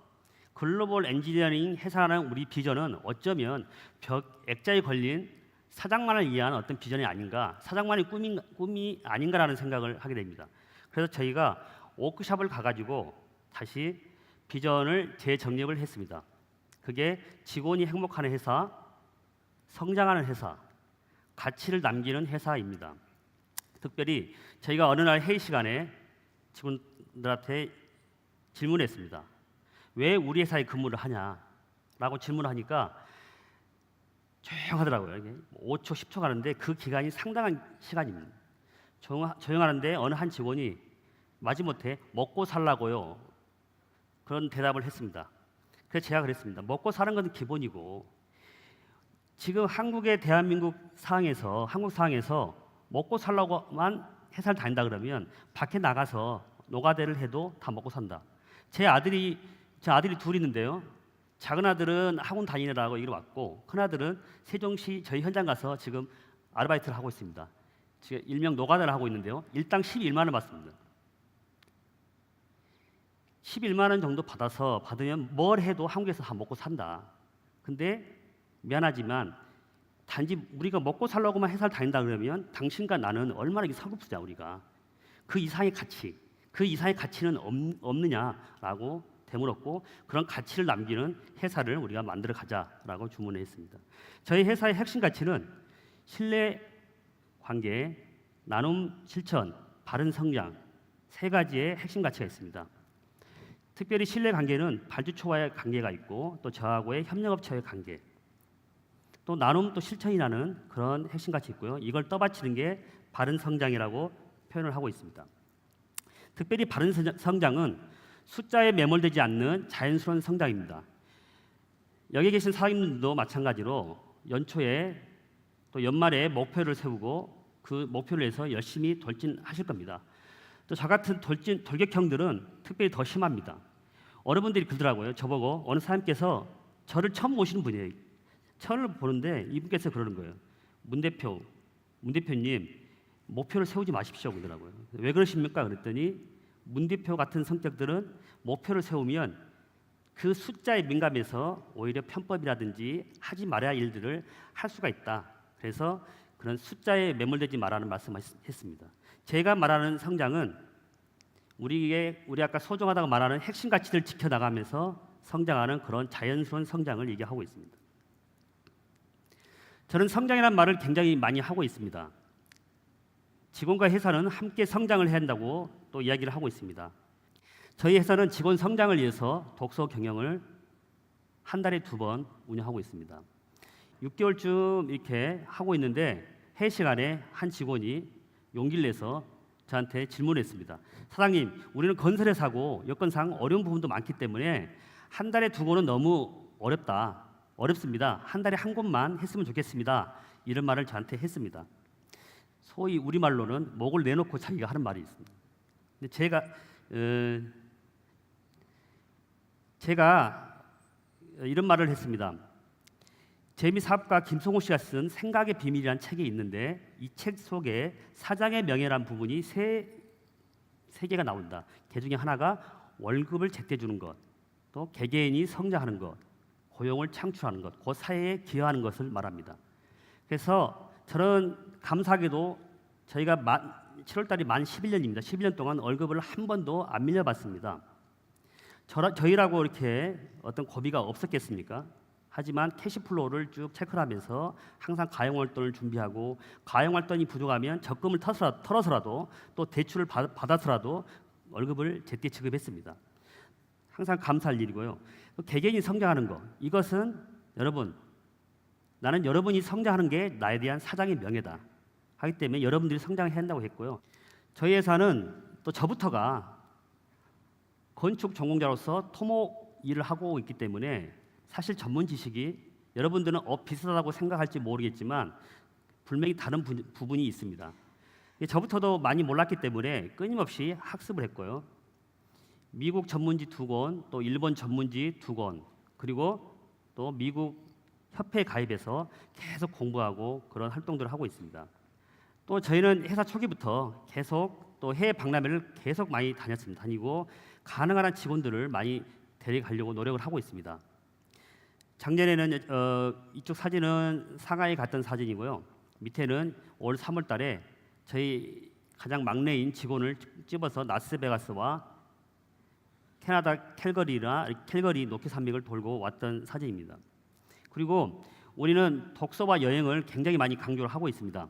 글로벌 엔지니어링 회사라는 우리 비전은 어쩌면 액자에 걸린 사장만을 위한 어떤 비전이 아닌가, 사장만의 꿈이 아닌가라는 생각을 하게 됩니다. 그래서 저희가 워크숍을 가가지고 다시 비전을 재정립을 했습니다. 그게 직원이 행복하는 회사, 성장하는 회사, 가치를 남기는 회사입니다. 특별히 저희가 어느 날 회의 시간에 직원들한테 질문했습니다. 왜 우리 회사에 근무를 하냐라고 질문하니까 조용하더라고요. 5초, 10초 가는데 그 기간이 상당한 시간입니다. 조용하는데 어느 한 직원이 마지못해 먹고 살라고요. 그런 대답을 했습니다. 그래서 제가 그랬습니다. 먹고 사는 건 기본이고 지금 대한민국 상황에서 한국 상황에서 먹고 살라고만 회사를 다닌다 그러면 밖에 나가서 노가다를 해도 다 먹고 산다. 제 아들이 둘 있는데요. 작은 아들은 학원 다니느라고 여기 왔고 큰 아들은 세종시 저희 현장 가서 지금 아르바이트를 하고 있습니다. 지금 일명 노가다를 하고 있는데요. 일당 11만 원 받습니다. 11만 원 정도 받으면 뭘 해도 한국에서 다 먹고 산다. 근데 미안하지만 단지 우리가 먹고 살려고만 회사를 다닌다 그러면 당신과 나는 얼마나 이게 서글프냐 우리가. 그 이상의 가치는 없느냐라고 되물었고 그런 가치를 남기는 회사를 우리가 만들어 가자라고 주문했습니다. 저희 회사의 핵심 가치는 신뢰 관계, 나눔 실천, 바른 성장 세 가지의 핵심 가치가 있습니다. 특별히 신뢰 관계는 발주처와의 관계가 있고 또 저하고의 협력업체와의 관계, 또 나눔 또 실천이라는 그런 핵심 가치 있고요. 이걸 떠받치는 게 바른 성장이라고 표현을 하고 있습니다. 특별히 바른 성장은 숫자에 매몰되지 않는 자연스러운 성장입니다. 여기 계신 사장님들도 마찬가지로 연초에 또 연말에 목표를 세우고 그 목표를 위해서 열심히 돌진하실 겁니다. 또 저 같은 돌격형들은 특별히 더 심합니다. 어른분들이 그러더라고요. 저보고 어느 사장님께서 저를 처음 보시는 분이에요. 처음 보는데 이분께서 그러는 거예요. 문 대표님 목표를 세우지 마십시오 그러더라고요. 왜 그러십니까? 그랬더니 문 대표 같은 성격들은 목표를 세우면 그 숫자에 민감해서 오히려 편법이라든지 하지 말아야 할 일들을 할 수가 있다. 그래서 그런 숫자에 매몰되지 말라는 말씀했습니다. 제가 말하는 성장은 우리 아까 소중하다고 말하는 핵심 가치를 지켜나가면서 성장하는 그런 자연스러운 성장을 얘기하고 있습니다. 저는 성장이라는 말을 굉장히 많이 하고 있습니다. 직원과 회사는 함께 성장을 해야 한다고 또 이야기를 하고 있습니다. 저희 회사는 직원 성장을 위해서 독서 경영을 한 달에 2번 운영하고 있습니다. 6개월쯤 이렇게 하고 있는데 회의 시간에 한 직원이 용기를 내서 저한테 질문했습니다. 사장님, 우리는 건설회사고 여건상 어려운 부분도 많기 때문에 한 달에 2권은 너무 어렵습니다. 한 달에 한 권만 했으면 좋겠습니다. 이런 말을 저한테 했습니다. 소위 우리말로는 목을 내놓고 자기가 하는 말이 있습니다. 근데 제가 이런 말을 했습니다. 재미사업가 김성호 씨가 쓴 생각의 비밀이라는 책이 있는데 이 책 속에 사장의 명예라는 부분이 세 개가 나온다. 그 중에 하나가 월급을 제때 주는 것, 또 개개인이 성장하는 것, 고용을 창출하는 것, 그 사회에 기여하는 것을 말합니다. 그래서 저는 감사하게도 저희가 7월달이 만 11년입니다. 11년 동안 월급을 한 번도 안 밀려봤습니다. 저희라고 이렇게 어떤 고비가 없었겠습니까? 하지만 캐시플로우를 쭉 체크를 하면서 항상 가용활동을 준비하고 가용활동이 부족하면 적금을 털어서라도 또 대출을 받아서라도 월급을 제때 지급했습니다. 항상 감사할 일이고요. 개개인이 성장하는 것, 이것은 나는 여러분이 성장하는 게 나에 대한 사장의 명예다 하기 때문에 여러분들이 성장해야 한다고 했고요. 저희 회사는 또 저부터가 건축 전공자로서 토목 일을 하고 있기 때문에 사실 전문 지식이 여러분들은 비슷하다고 생각할지 모르겠지만 분명히 다른 부분이 있습니다. 저부터도 많이 몰랐기 때문에 끊임없이 학습을 했고요. 미국 전문지 2권, 또 일본 전문지 2권, 그리고 또 미국 협회에 가입해서 계속 공부하고 그런 활동들을 하고 있습니다. 또 저희는 회사 초기부터 계속 또 해외 박람회를 계속 많이 다니고 가능한 한 직원들을 많이 데려가려고 노력을 하고 있습니다. 작년에는 이쪽 사진은 상하이 갔던 사진이고요. 밑에는 올 3월 달에 저희 가장 막내인 직원을 집어서 라스베가스와 캐나다 캘거리 녹해 산맥을 돌고 왔던 사진입니다. 그리고 우리는 독서와 여행을 굉장히 많이 강조를 하고 있습니다.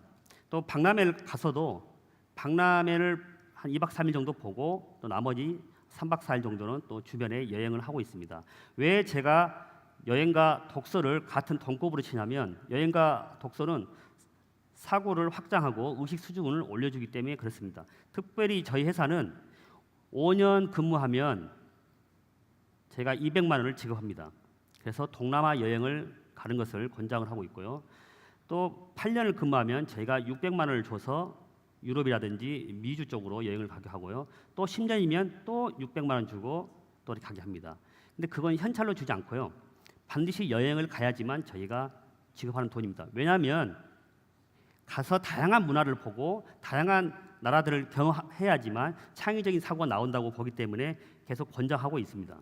또 박람회를 가서도 박람회를 한 2박 3일 정도 보고 또 나머지 3박 4일 정도는 또 주변에 여행을 하고 있습니다. 왜 제가 여행과 독서를 같은 동급으로 치냐면 여행과 독서는 사고를 확장하고 의식 수준을 올려주기 때문에 그렇습니다. 특별히 저희 회사는 5년 근무하면 제가 200만 원을 지급합니다. 그래서 동남아 여행을 가는 것을 권장을 하고 있고요. 또 8년을 근무하면 저희가 600만 원을 줘서 유럽이라든지 미주 쪽으로 여행을 가게 하고요. 또 10년이면 또 600만 원 주고 또 가게 합니다. 근데 그건 현찰로 주지 않고요. 반드시 여행을 가야지만 저희가 지급하는 돈입니다. 왜냐하면 가서 다양한 문화를 보고 다양한 나라들을 경험해야지만 창의적인 사고가 나온다고 보기 때문에 계속 권장하고 있습니다.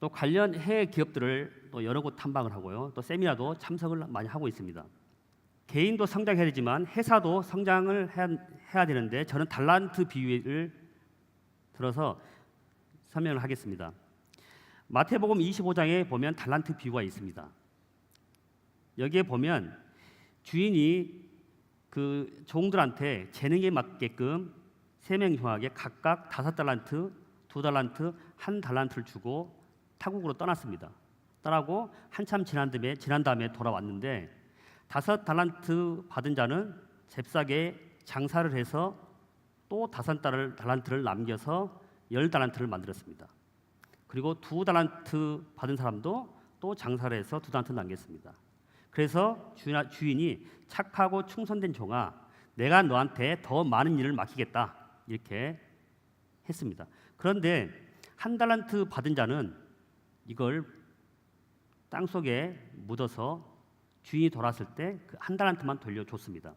또 관련 해외 기업들을 또 여러 곳 탐방을 하고요. 또 세미나도 참석을 많이 하고 있습니다. 개인도 성장해야 되지만 회사도 성장을 해야 되는데 저는 달란트 비유를 들어서 설명을 하겠습니다. 마태복음 25장에 보면 달란트 비유가 있습니다. 여기에 보면 주인이 그 종들한테 재능에 맞게끔 3명 형에게 각각 5달란트, 2달란트, 1달란트를 주고 타국으로 떠났습니다. 떠나고 한참 지난 다음에 돌아왔는데 5달란트 받은 자는 잽싸게 장사를 해서 또 5달란트를 남겨서 10달란트를 만들었습니다. 그리고 2달란트 받은 사람도 또 장사를 해서 2달란트 남겼습니다. 그래서 주인이 착하고 충성된 종아, 내가 너한테 더 많은 일을 맡기겠다 이렇게 했습니다. 그런데 1달란트 받은 자는 이걸 땅속에 묻어서 주인이 돌아왔을 때 그 1달란트만 돌려줬습니다.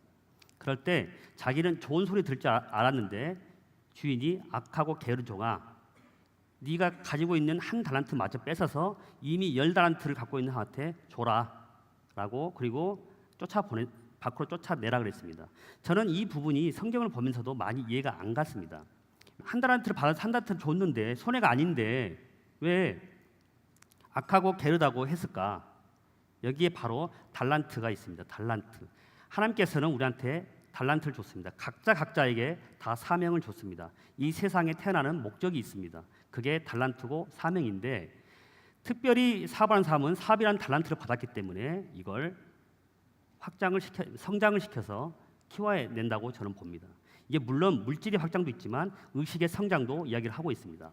그럴 때 자기는 좋은 소리 들을 줄 알았는데 주인이 악하고 게으른 종아, 네가 가지고 있는 1달란트마저 뺏어서 이미 10달란트를 갖고 있는 사람한테 줘라 라고, 그리고 밖으로 쫓아내라 그랬습니다. 저는 이 부분이 성경을 보면서도 많이 이해가 안 갔습니다. 1달란트를 받아서 1달란트를 줬는데 손해가 아닌데 왜 악하고 게으르다고 했을까? 여기에 바로 달란트가 있습니다. 달란트. 하나님께서는 우리한테 달란트를 줬습니다. 각자에게 다 사명을 줬습니다. 이 세상에 태어나는 목적이 있습니다. 그게 달란트고 사명인데 특별히 사업하는 사람은 사업이라는 달란트를 받았기 때문에 이걸 성장을 시켜서 키워낸다고 저는 봅니다. 이게 물론 물질의 확장도 있지만 의식의 성장도 이야기를 하고 있습니다.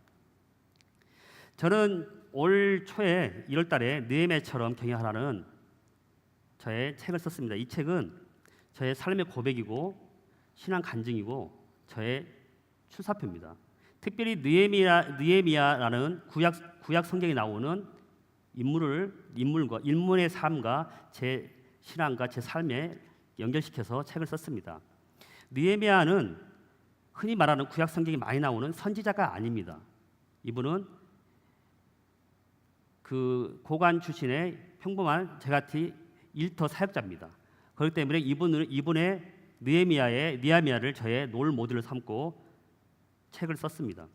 저는 올 초에 1월 달에 느헤미야처럼 경영하라는 저의 책을 썼습니다. 이 책은 저의 삶의 고백이고 신앙 간증이고 저의 출사표입니다. 특별히 느헤미야라는 구약 성경에 나오는 인물의 삶과 제 신앙과 제 삶에 연결시켜서 책을 썼습니다. 느헤미야는 흔히 말하는 구약 성경이 많이 나오는 선지자가 아닙니다. 이분은 그 고관 출신의 평범한 저같이 일터 사역자입니다. 그렇기 때문에 이분의 느헤미야를 저의 롤 모델로 삼고 책을 썼습니다.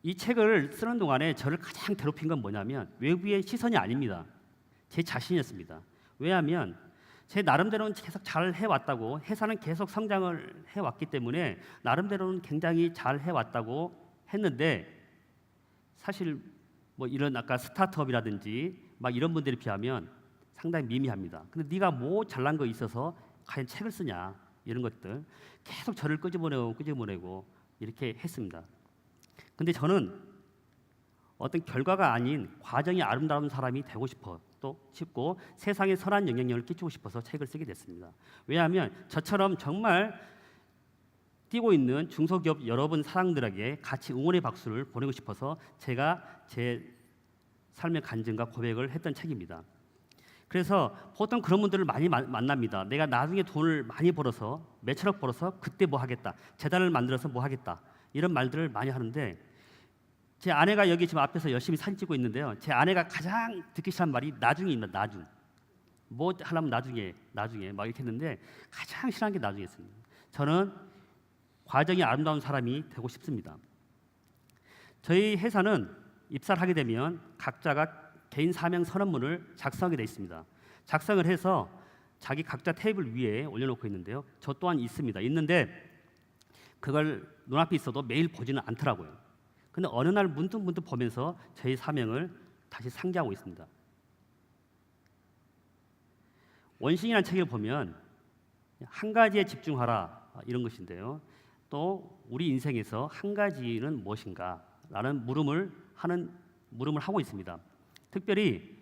이 책을 쓰는 동안에 저를 가장 괴롭힌 건 뭐냐면 외부의 시선이 아닙니다. 제 자신이었습니다. 왜냐하면 제 나름대로는 계속 잘 해왔다고, 회사는 계속 성장을 해왔기 때문에 나름대로는 굉장히 잘 해왔다고 했는데 사실 뭐 이런 아까 스타트업이라든지 막 이런 분들에 비하면 상당히 미미합니다. 근데 네가 뭐 잘난 거 있어서 과연 책을 쓰냐 이런 것들 계속 저를 끄집어내고 이렇게 했습니다. 근데 저는 어떤 결과가 아닌 과정이 아름다운 사람이 되고 싶고 세상에 선한 영향력을 끼치고 싶어서 책을 쓰게 됐습니다. 왜냐하면 저처럼 정말 뛰고 있는 중소기업 여러분 사장들에게 같이 응원의 박수를 보내고 싶어서 제가 제 삶의 간증과 고백을 했던 책입니다. 그래서 보통 그런 분들을 많이 만납니다. 내가 나중에 돈을 많이 벌어서 몇천억 벌어서 그때 뭐 하겠다, 재단을 만들어서 뭐 하겠다 이런 말들을 많이 하는데 제 아내가 여기 지금 앞에서 열심히 사진 찍고 있는데요. 제 아내가 가장 듣기 싫은 말이 나중입니다. 나중. 뭐 하려면 나중에 막 이렇게 했는데 가장 싫어하는 게 나중이었습니다. 저는 과정이 아름다운 사람이 되고 싶습니다. 저희 회사는 입사를 하게 되면 각자가 개인 사명 선언문을 작성하게 돼 있습니다. 작성을 해서 자기 각자 테이블 위에 올려놓고 있는데요. 저 또한 있는데 그걸 눈앞에 있어도 매일 보지는 않더라고요. 근데 어느 날 문득 보면서 저희 사명을 다시 상기하고 있습니다. 원신이라는 책을 보면 한 가지에 집중하라 이런 것인데요. 또 우리 인생에서 한 가지는 무엇인가라는 물음을 하고 있습니다. 특별히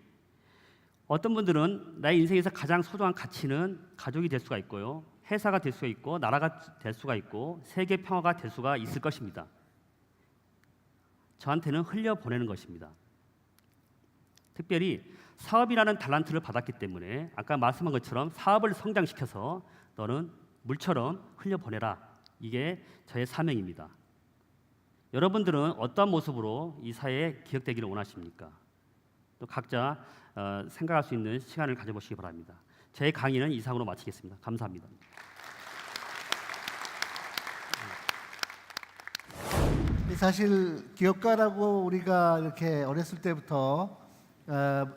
어떤 분들은 나의 인생에서 가장 소중한 가치는 가족이 될 수가 있고요, 회사가 될 수가 있고, 나라가 될 수가 있고, 세계 평화가 될 수가 있을 것입니다. 저한테는 흘려보내는 것입니다. 특별히 사업이라는 달란트를 받았기 때문에 아까 말씀한 것처럼 사업을 성장시켜서 너는 물처럼 흘려보내라. 이게 저의 사명입니다. 여러분들은 어떠한 모습으로 이 사회에 기억되기를 원하십니까? 또 각자 생각할 수 있는 시간을 가져보시기 바랍니다. 제 강의는 이상으로 마치겠습니다. 감사합니다. 사실 기업가라고 우리가 이렇게 어렸을 때부터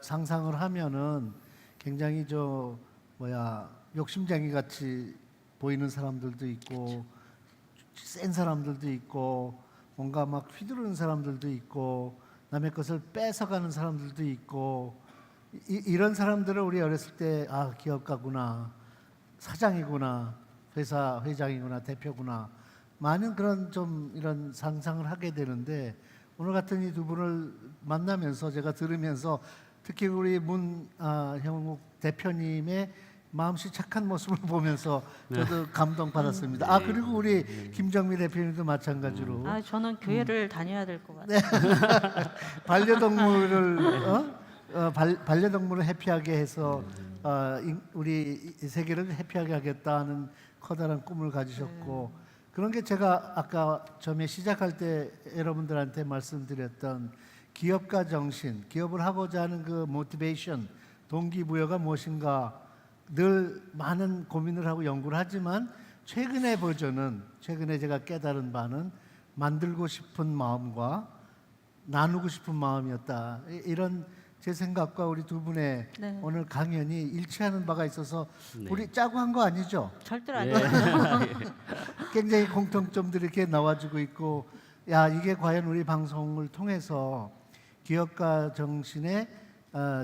상상을 하면은 굉장히 욕심쟁이 같이 보이는 사람들도 있고 센 사람들도 있고 뭔가 막 휘두르는 사람들도 있고 남의 것을 뺏어가는 사람들도 있고 이런 사람들을 우리 어렸을 때 기업가구나, 사장이구나, 회사 회장이구나, 대표구나 많은 그런 좀 이런 상상을 하게 되는데 오늘 같은 이 두 분을 만나면서 제가 들으면서 특히 우리 문형욱 대표님의 마음씨 착한 모습을 보면서 저도 감동받았습니다. 그리고 우리 김정미 대표님도 마찬가지로 저는 교회를 다녀야 될 것 같아요. 반려동물을 해피하게 해서 우리 세계를 해피하게 하겠다는 커다란 꿈을 가지셨고 그런 게 제가 아까 처음에 시작할 때 여러분들한테 말씀드렸던 기업가 정신, 기업을 하고자 하는 그 모티베이션, 동기부여가 무엇인가 늘 많은 고민을 하고 연구를 하지만 최근의 버전은 최근에 제가 깨달은 바는 만들고 싶은 마음과 나누고 싶은 마음이었다. 이런 제 생각과 우리 두 분의 네. 오늘 강연이 일치하는 바가 있어서 우리 짜고 한 거 아니죠? 절대로 아니에요. 굉장히 공통점들이 이렇게 나와주고 있고 이게 과연 우리 방송을 통해서 기업가 정신의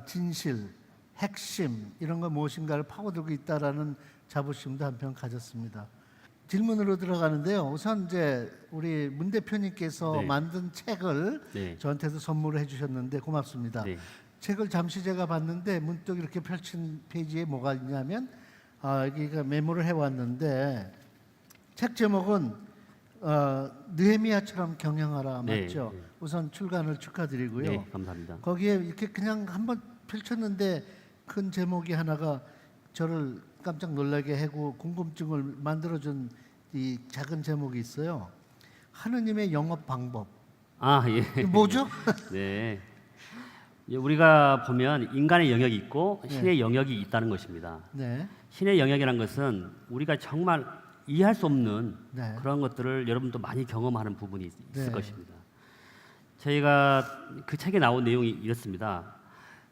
진실, 핵심 이런 거 무엇인가를 파고들고 있다라는 자부심도 한편 가졌습니다. 질문으로 들어가는데요. 우선 이제 우리 문 대표님께서 네. 만든 책을 네. 저한테도 선물을 해주셨는데 고맙습니다. 네. 책을 잠시 제가 봤는데 문득 이렇게 펼친 페이지에 뭐가 있냐면 여기가 메모를 해왔는데 책 제목은 느헤미야처럼 경영하라 네, 맞죠? 네. 우선 출간을 축하드리고요. 네, 감사합니다. 거기에 이렇게 그냥 한번 펼쳤는데 큰 제목이 하나가 저를 깜짝 놀라게 하고 궁금증을 만들어준 이 작은 제목이 있어요. 하느님의 영업 방법. 예. 이게 뭐죠? 네. 우리가 보면 인간의 영역이 있고 신의 영역이 있다는 것입니다. 네. 신의 영역이라는 것은 우리가 정말 이해할 수 없는 네. 그런 것들을 여러분도 많이 경험하는 부분이 있을 네. 것입니다. 저희가 그 책에 나온 내용이 이렇습니다.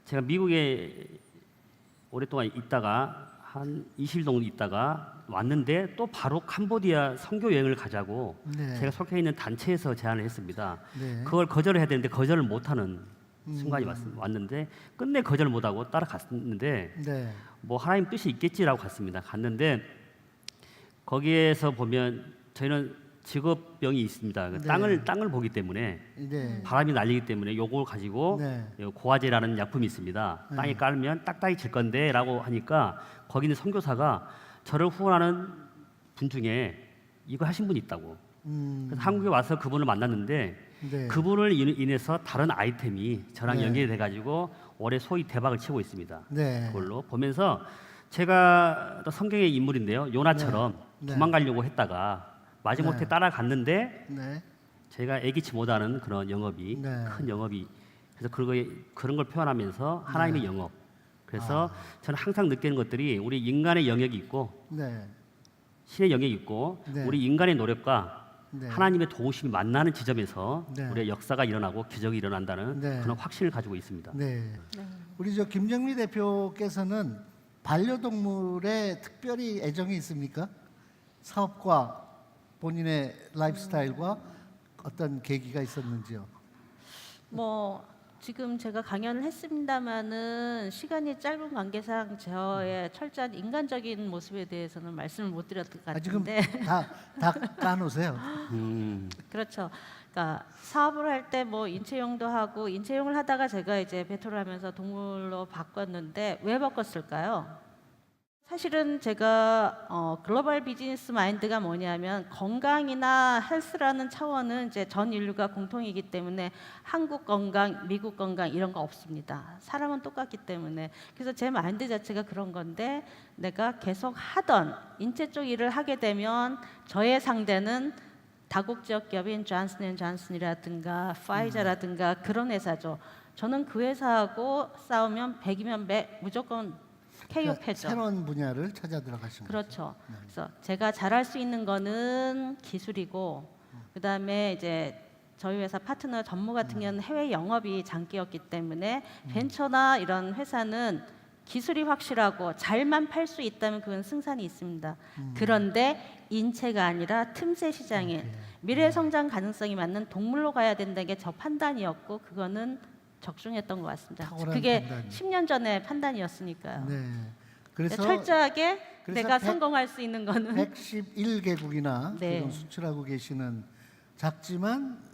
제가 미국에 오랫동안 있다가 한 20일 정도 있다가 왔는데 또 바로 캄보디아 선교 여행을 가자고 네. 제가 속해 있는 단체에서 제안을 했습니다. 네. 그걸 거절을 해야 되는데 거절을 못하는 순간이 왔는데 끝내 거절을 못하고 따라갔는데 네. 뭐 하나님 뜻이 있겠지라고 갔습니다. 갔는데 거기에서 보면 저희는 직업병이 있습니다. 네. 땅을 보기 때문에 네. 바람이 날리기 때문에 요걸 가지고 네. 고화제라는 약품이 있습니다. 네. 땅에 깔면 딱딱이 질 건데라고 하니까 거기 있는 선교사가 저를 후원하는 분 중에 이거 하신 분이 있다고. 그래서 한국에 와서 그분을 만났는데 네. 그분을 인해서 다른 아이템이 저랑 네. 연결이 돼가지고 올해 소위 대박을 치고 있습니다. 네. 그걸로 보면서 제가 또 성경의 인물인데요. 요나처럼 네. 도망가려고 했다가 마지못해 네. 따라갔는데 네. 제가 예기치 못하는 그런 영업이 네. 큰 영업이 그래서 그런 걸 표현하면서 하나님의 영업. 그래서 저는 항상 느끼는 것들이 우리 인간의 영역이 있고 네. 신의 영역이 있고 네. 우리 인간의 노력과 네. 하나님의 도우심이 만나는 지점에서 네. 우리의 역사가 일어나고 기적이 일어난다는 네. 그런 확신을 가지고 있습니다. 네. 우리 저 김정미 대표께서는 반려동물에 특별히 애정이 있습니까? 사업과 본인의 라이프스타일과 어떤 계기가 있었는지요? 뭐 지금 제가 강연을 했습니다마는 시간이 짧은 관계상 저의 철저한 인간적인 모습에 대해서는 말씀을 못 드렸을 것 지금 같은데 다 까놓으세요. 그렇죠. 그러니까 사업을 할 때 뭐 인체용도 하고 인체용을 하다가 제가 이제 배틀을 하면서 동물로 바꿨는데 왜 바꿨을까요? 사실은 제가 글로벌 비즈니스 마인드가 뭐냐면 건강이나 헬스라는 차원은 이제 전 인류가 공통이기 때문에 한국 건강, 미국 건강 이런 거 없습니다. 사람은 똑같기 때문에. 그래서 제 마인드 자체가 그런 건데 내가 계속 하던 인체 쪽 일을 하게 되면 저의 상대는 다국적 기업인 존슨앤존슨이라든가 파이저라든가 그런 회사죠. 저는 그 회사하고 싸우면 100이면 100 무조건 KO패죠. 새로운 분야를 찾아 들어가신 거죠. 그렇죠. 그래서 제가 잘할 수 있는 거는 기술이고 그다음에 이제 저희 회사 파트너 전무 같은 경우는 해외 영업이 장기였기 때문에 벤처나 이런 회사는 기술이 확실하고 잘만 팔 수 있다면 그건 승산이 있습니다. 그런데 인체가 아니라 틈새 시장에 미래 성장 가능성이 맞는 동물로 가야 된다는 게 저 판단이었고 그거는 적중했던 것 같습니다. 탁월한 그게 판단이. 10년 전의 판단이었으니까요. 네. 그래서 철저하게 그래서 내가 성공할 수 있는 거는 111개국이나 네. 지금 수출하고 계시는 작지만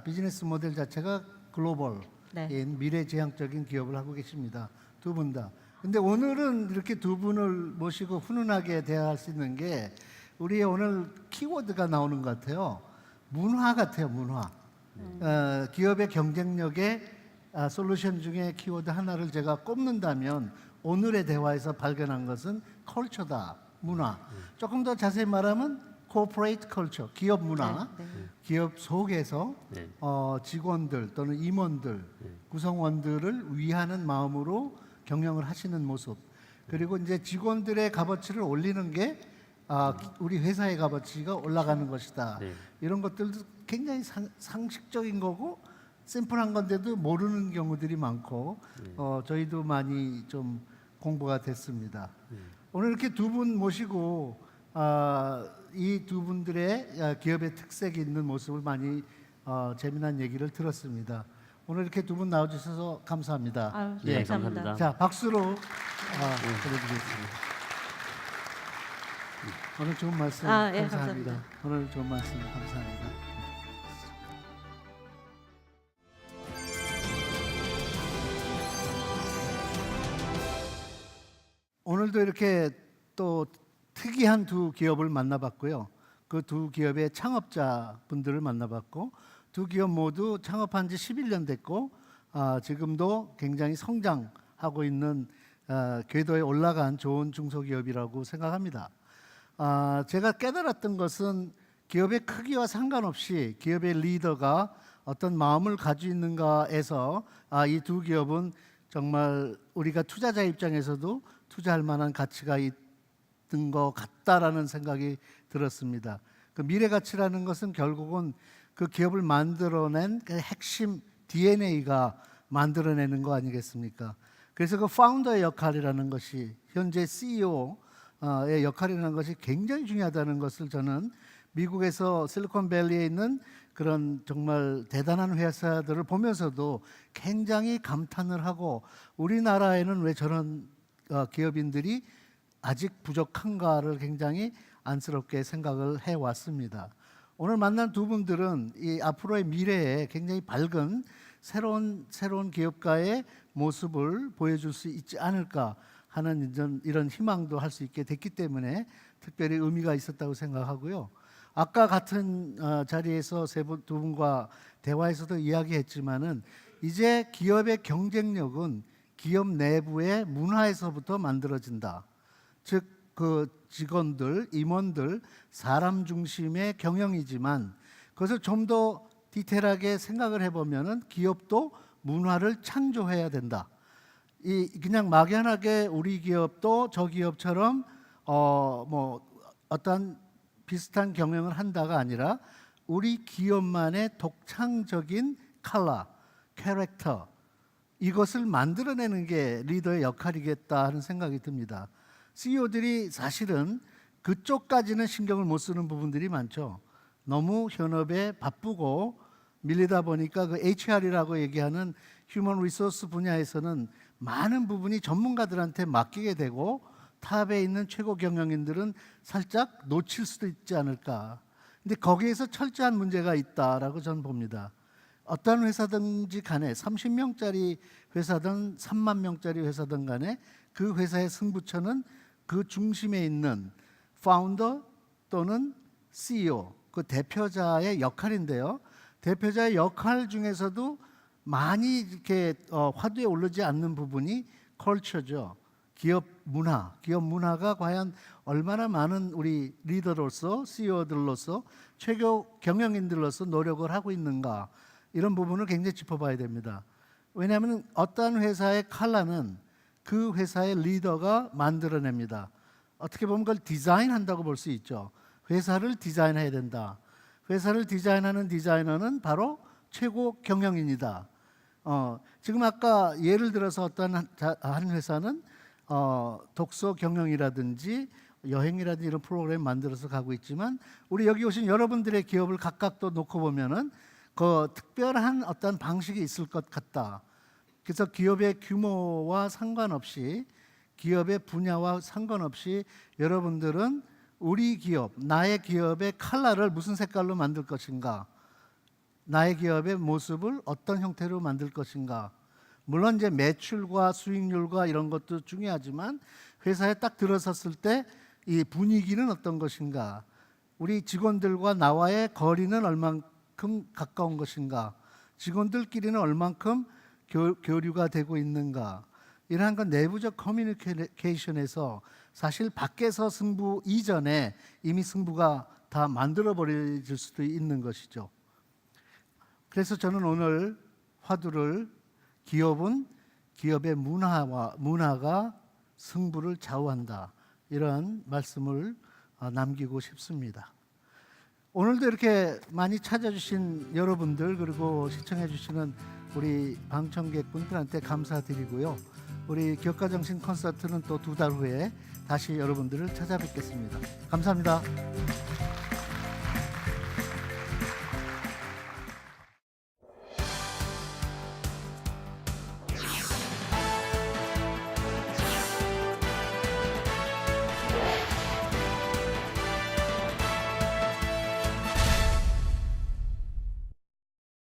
비즈니스 모델 자체가 글로벌인 네. 미래지향적인 기업을 하고 계십니다. 두 분 다. 근데 오늘은 이렇게 두 분을 모시고 훈훈하게 대화할 수 있는 게 우리의 오늘 키워드가 나오는 것 같아요. 문화 같아요, 문화. 기업의 경쟁력에 솔루션 중에 키워드 하나를 제가 꼽는다면 오늘의 대화에서 발견한 것은 컬처다, 문화. 조금 더 자세히 말하면 corporate culture, 기업 문화. 네, 네. 기업 속에서 네. 직원들 또는 임원들, 구성원들을 위하는 마음으로 경영을 하시는 모습. 그리고 이제 직원들의 값어치를 올리는 게 우리 회사의 값어치가 올라가는 것이다. 네. 이런 것들도 굉장히 상식적인 거고 심플한 건데도 모르는 경우들이 많고 저희도 많이 좀 공부가 됐습니다. 오늘 이렇게 두 분 모시고 이 두 분들의 기업의 특색이 있는 모습을 많이 재미난 얘기를 들었습니다. 오늘 이렇게 두 분 나와주셔서 감사합니다. 아유, 네, 감사합니다. 감사합니다. 자, 박수로 보내드리겠습니다. 오늘 좋은 말씀 예, 감사합니다. 감사합니다. 오늘 좋은 말씀 감사합니다. 오늘도 이렇게 또 특이한 두 기업을 만나봤고요. 그 두 기업의 창업자 분들을 만나봤고 두 기업 모두 창업한 지 11년 됐고 지금도 굉장히 성장하고 있는 궤도에 올라간 좋은 중소기업이라고 생각합니다. 제가 깨달았던 것은 기업의 크기와 상관없이 기업의 리더가 어떤 마음을 가지고 있는가에서 이 두 기업은 정말 우리가 투자자 입장에서도 투자할 만한 가치가 있는 것 같다라는 생각이 들었습니다. 그 미래 가치라는 것은 결국은 그 기업을 만들어낸 그 핵심 DNA가 만들어내는 거 아니겠습니까? 그래서 그 파운더의 역할이라는 것이 현재 CEO의 역할이라는 것이 굉장히 중요하다는 것을 저는 미국에서 실리콘밸리에 있는 그런 정말 대단한 회사들을 보면서도 굉장히 감탄을 하고 우리나라에는 왜 저런 기업인들이 아직 부족한가를 굉장히 안쓰럽게 생각을 해왔습니다. 오늘 만난 두 분들은 이 앞으로의 미래에 굉장히 밝은 새로운 기업가의 모습을 보여줄 수 있지 않을까 하는 이런 희망도 할 수 있게 됐기 때문에 특별히 의미가 있었다고 생각하고요. 아까 같은 자리에서 두 분과 대화에서도 이야기했지만은 이제 기업의 경쟁력은 기업 내부의 문화에서부터 만들어진다. 즉 그 직원들, 임원들, 사람 중심의 경영이지만 그것을 좀 더 디테일하게 생각을 해보면은 기업도 문화를 창조해야 된다. 그냥 막연하게 우리 기업도 저 기업처럼 어떤 비슷한 경영을 한다가 아니라 우리 기업만의 독창적인 컬러, 캐릭터 이것을 만들어내는 게 리더의 역할이겠다 하는 생각이 듭니다. CEO들이 사실은 그쪽까지는 신경을 못 쓰는 부분들이 많죠. 너무 현업에 바쁘고 밀리다 보니까 그 HR이라고 얘기하는 휴먼 리소스 분야에서는 많은 부분이 전문가들한테 맡기게 되고 탑에 있는 최고 경영인들은 살짝 놓칠 수도 있지 않을까. 근데 거기에서 철저한 문제가 있다라고 저는 봅니다. 어떤 회사든지 간에 30명짜리 회사든 3만 명짜리 회사든 간에 그 회사의 승부처는 그 중심에 있는 파운더 또는 CEO, 그 대표자의 역할인데요. 대표자의 역할 중에서도 많이 이렇게 화두에 오르지 않는 부분이 컬처죠. 기업 문화가 과연 얼마나 많은 우리 리더로서 CEO들로서 최고 경영인들로서 노력을 하고 있는가, 이런 부분을 굉장히 짚어봐야 됩니다. 왜냐하면 어떠한 회사의 컬러는 그 회사의 리더가 만들어냅니다. 어떻게 보면 그걸 디자인한다고 볼 수 있죠. 회사를 디자인해야 된다. 회사를 디자인하는 디자이너는 바로 최고 경영인이다. 지금 아까 예를 들어서 어떤 한 회사는 독서 경영이라든지 여행이라든지 이런 프로그램 만들어서 가고 있지만, 우리 여기 오신 여러분들의 기업을 각각 또 놓고 보면은 그 특별한 어떤 방식이 있을 것 같다. 그래서 기업의 규모와 상관없이, 기업의 분야와 상관없이 여러분들은 우리 기업, 나의 기업의 컬러를 무슨 색깔로 만들 것인가, 나의 기업의 모습을 어떤 형태로 만들 것인가. 물론 이제 매출과 수익률과 이런 것도 중요하지만 회사에 딱 들어섰을 때 이 분위기는 어떤 것인가, 우리 직원들과 나와의 거리는 얼만큼 가까운 것인가, 직원들끼리는 얼만큼 교류가 되고 있는가, 이러한 건 내부적 커뮤니케이션에서 사실 밖에서 승부 이전에 이미 승부가 다 만들어 버려질 수도 있는 것이죠. 그래서 저는 오늘 화두를 기업은 기업의 문화가 승부를 좌우한다, 이런 말씀을 남기고 싶습니다. 오늘도 이렇게 많이 찾아주신 여러분들, 그리고 시청해 주시는 우리 방청객분들한테 감사드리고요. 우리 기업가정신 콘서트는 또 2달 후에 다시 여러분들을 찾아뵙겠습니다. 감사합니다.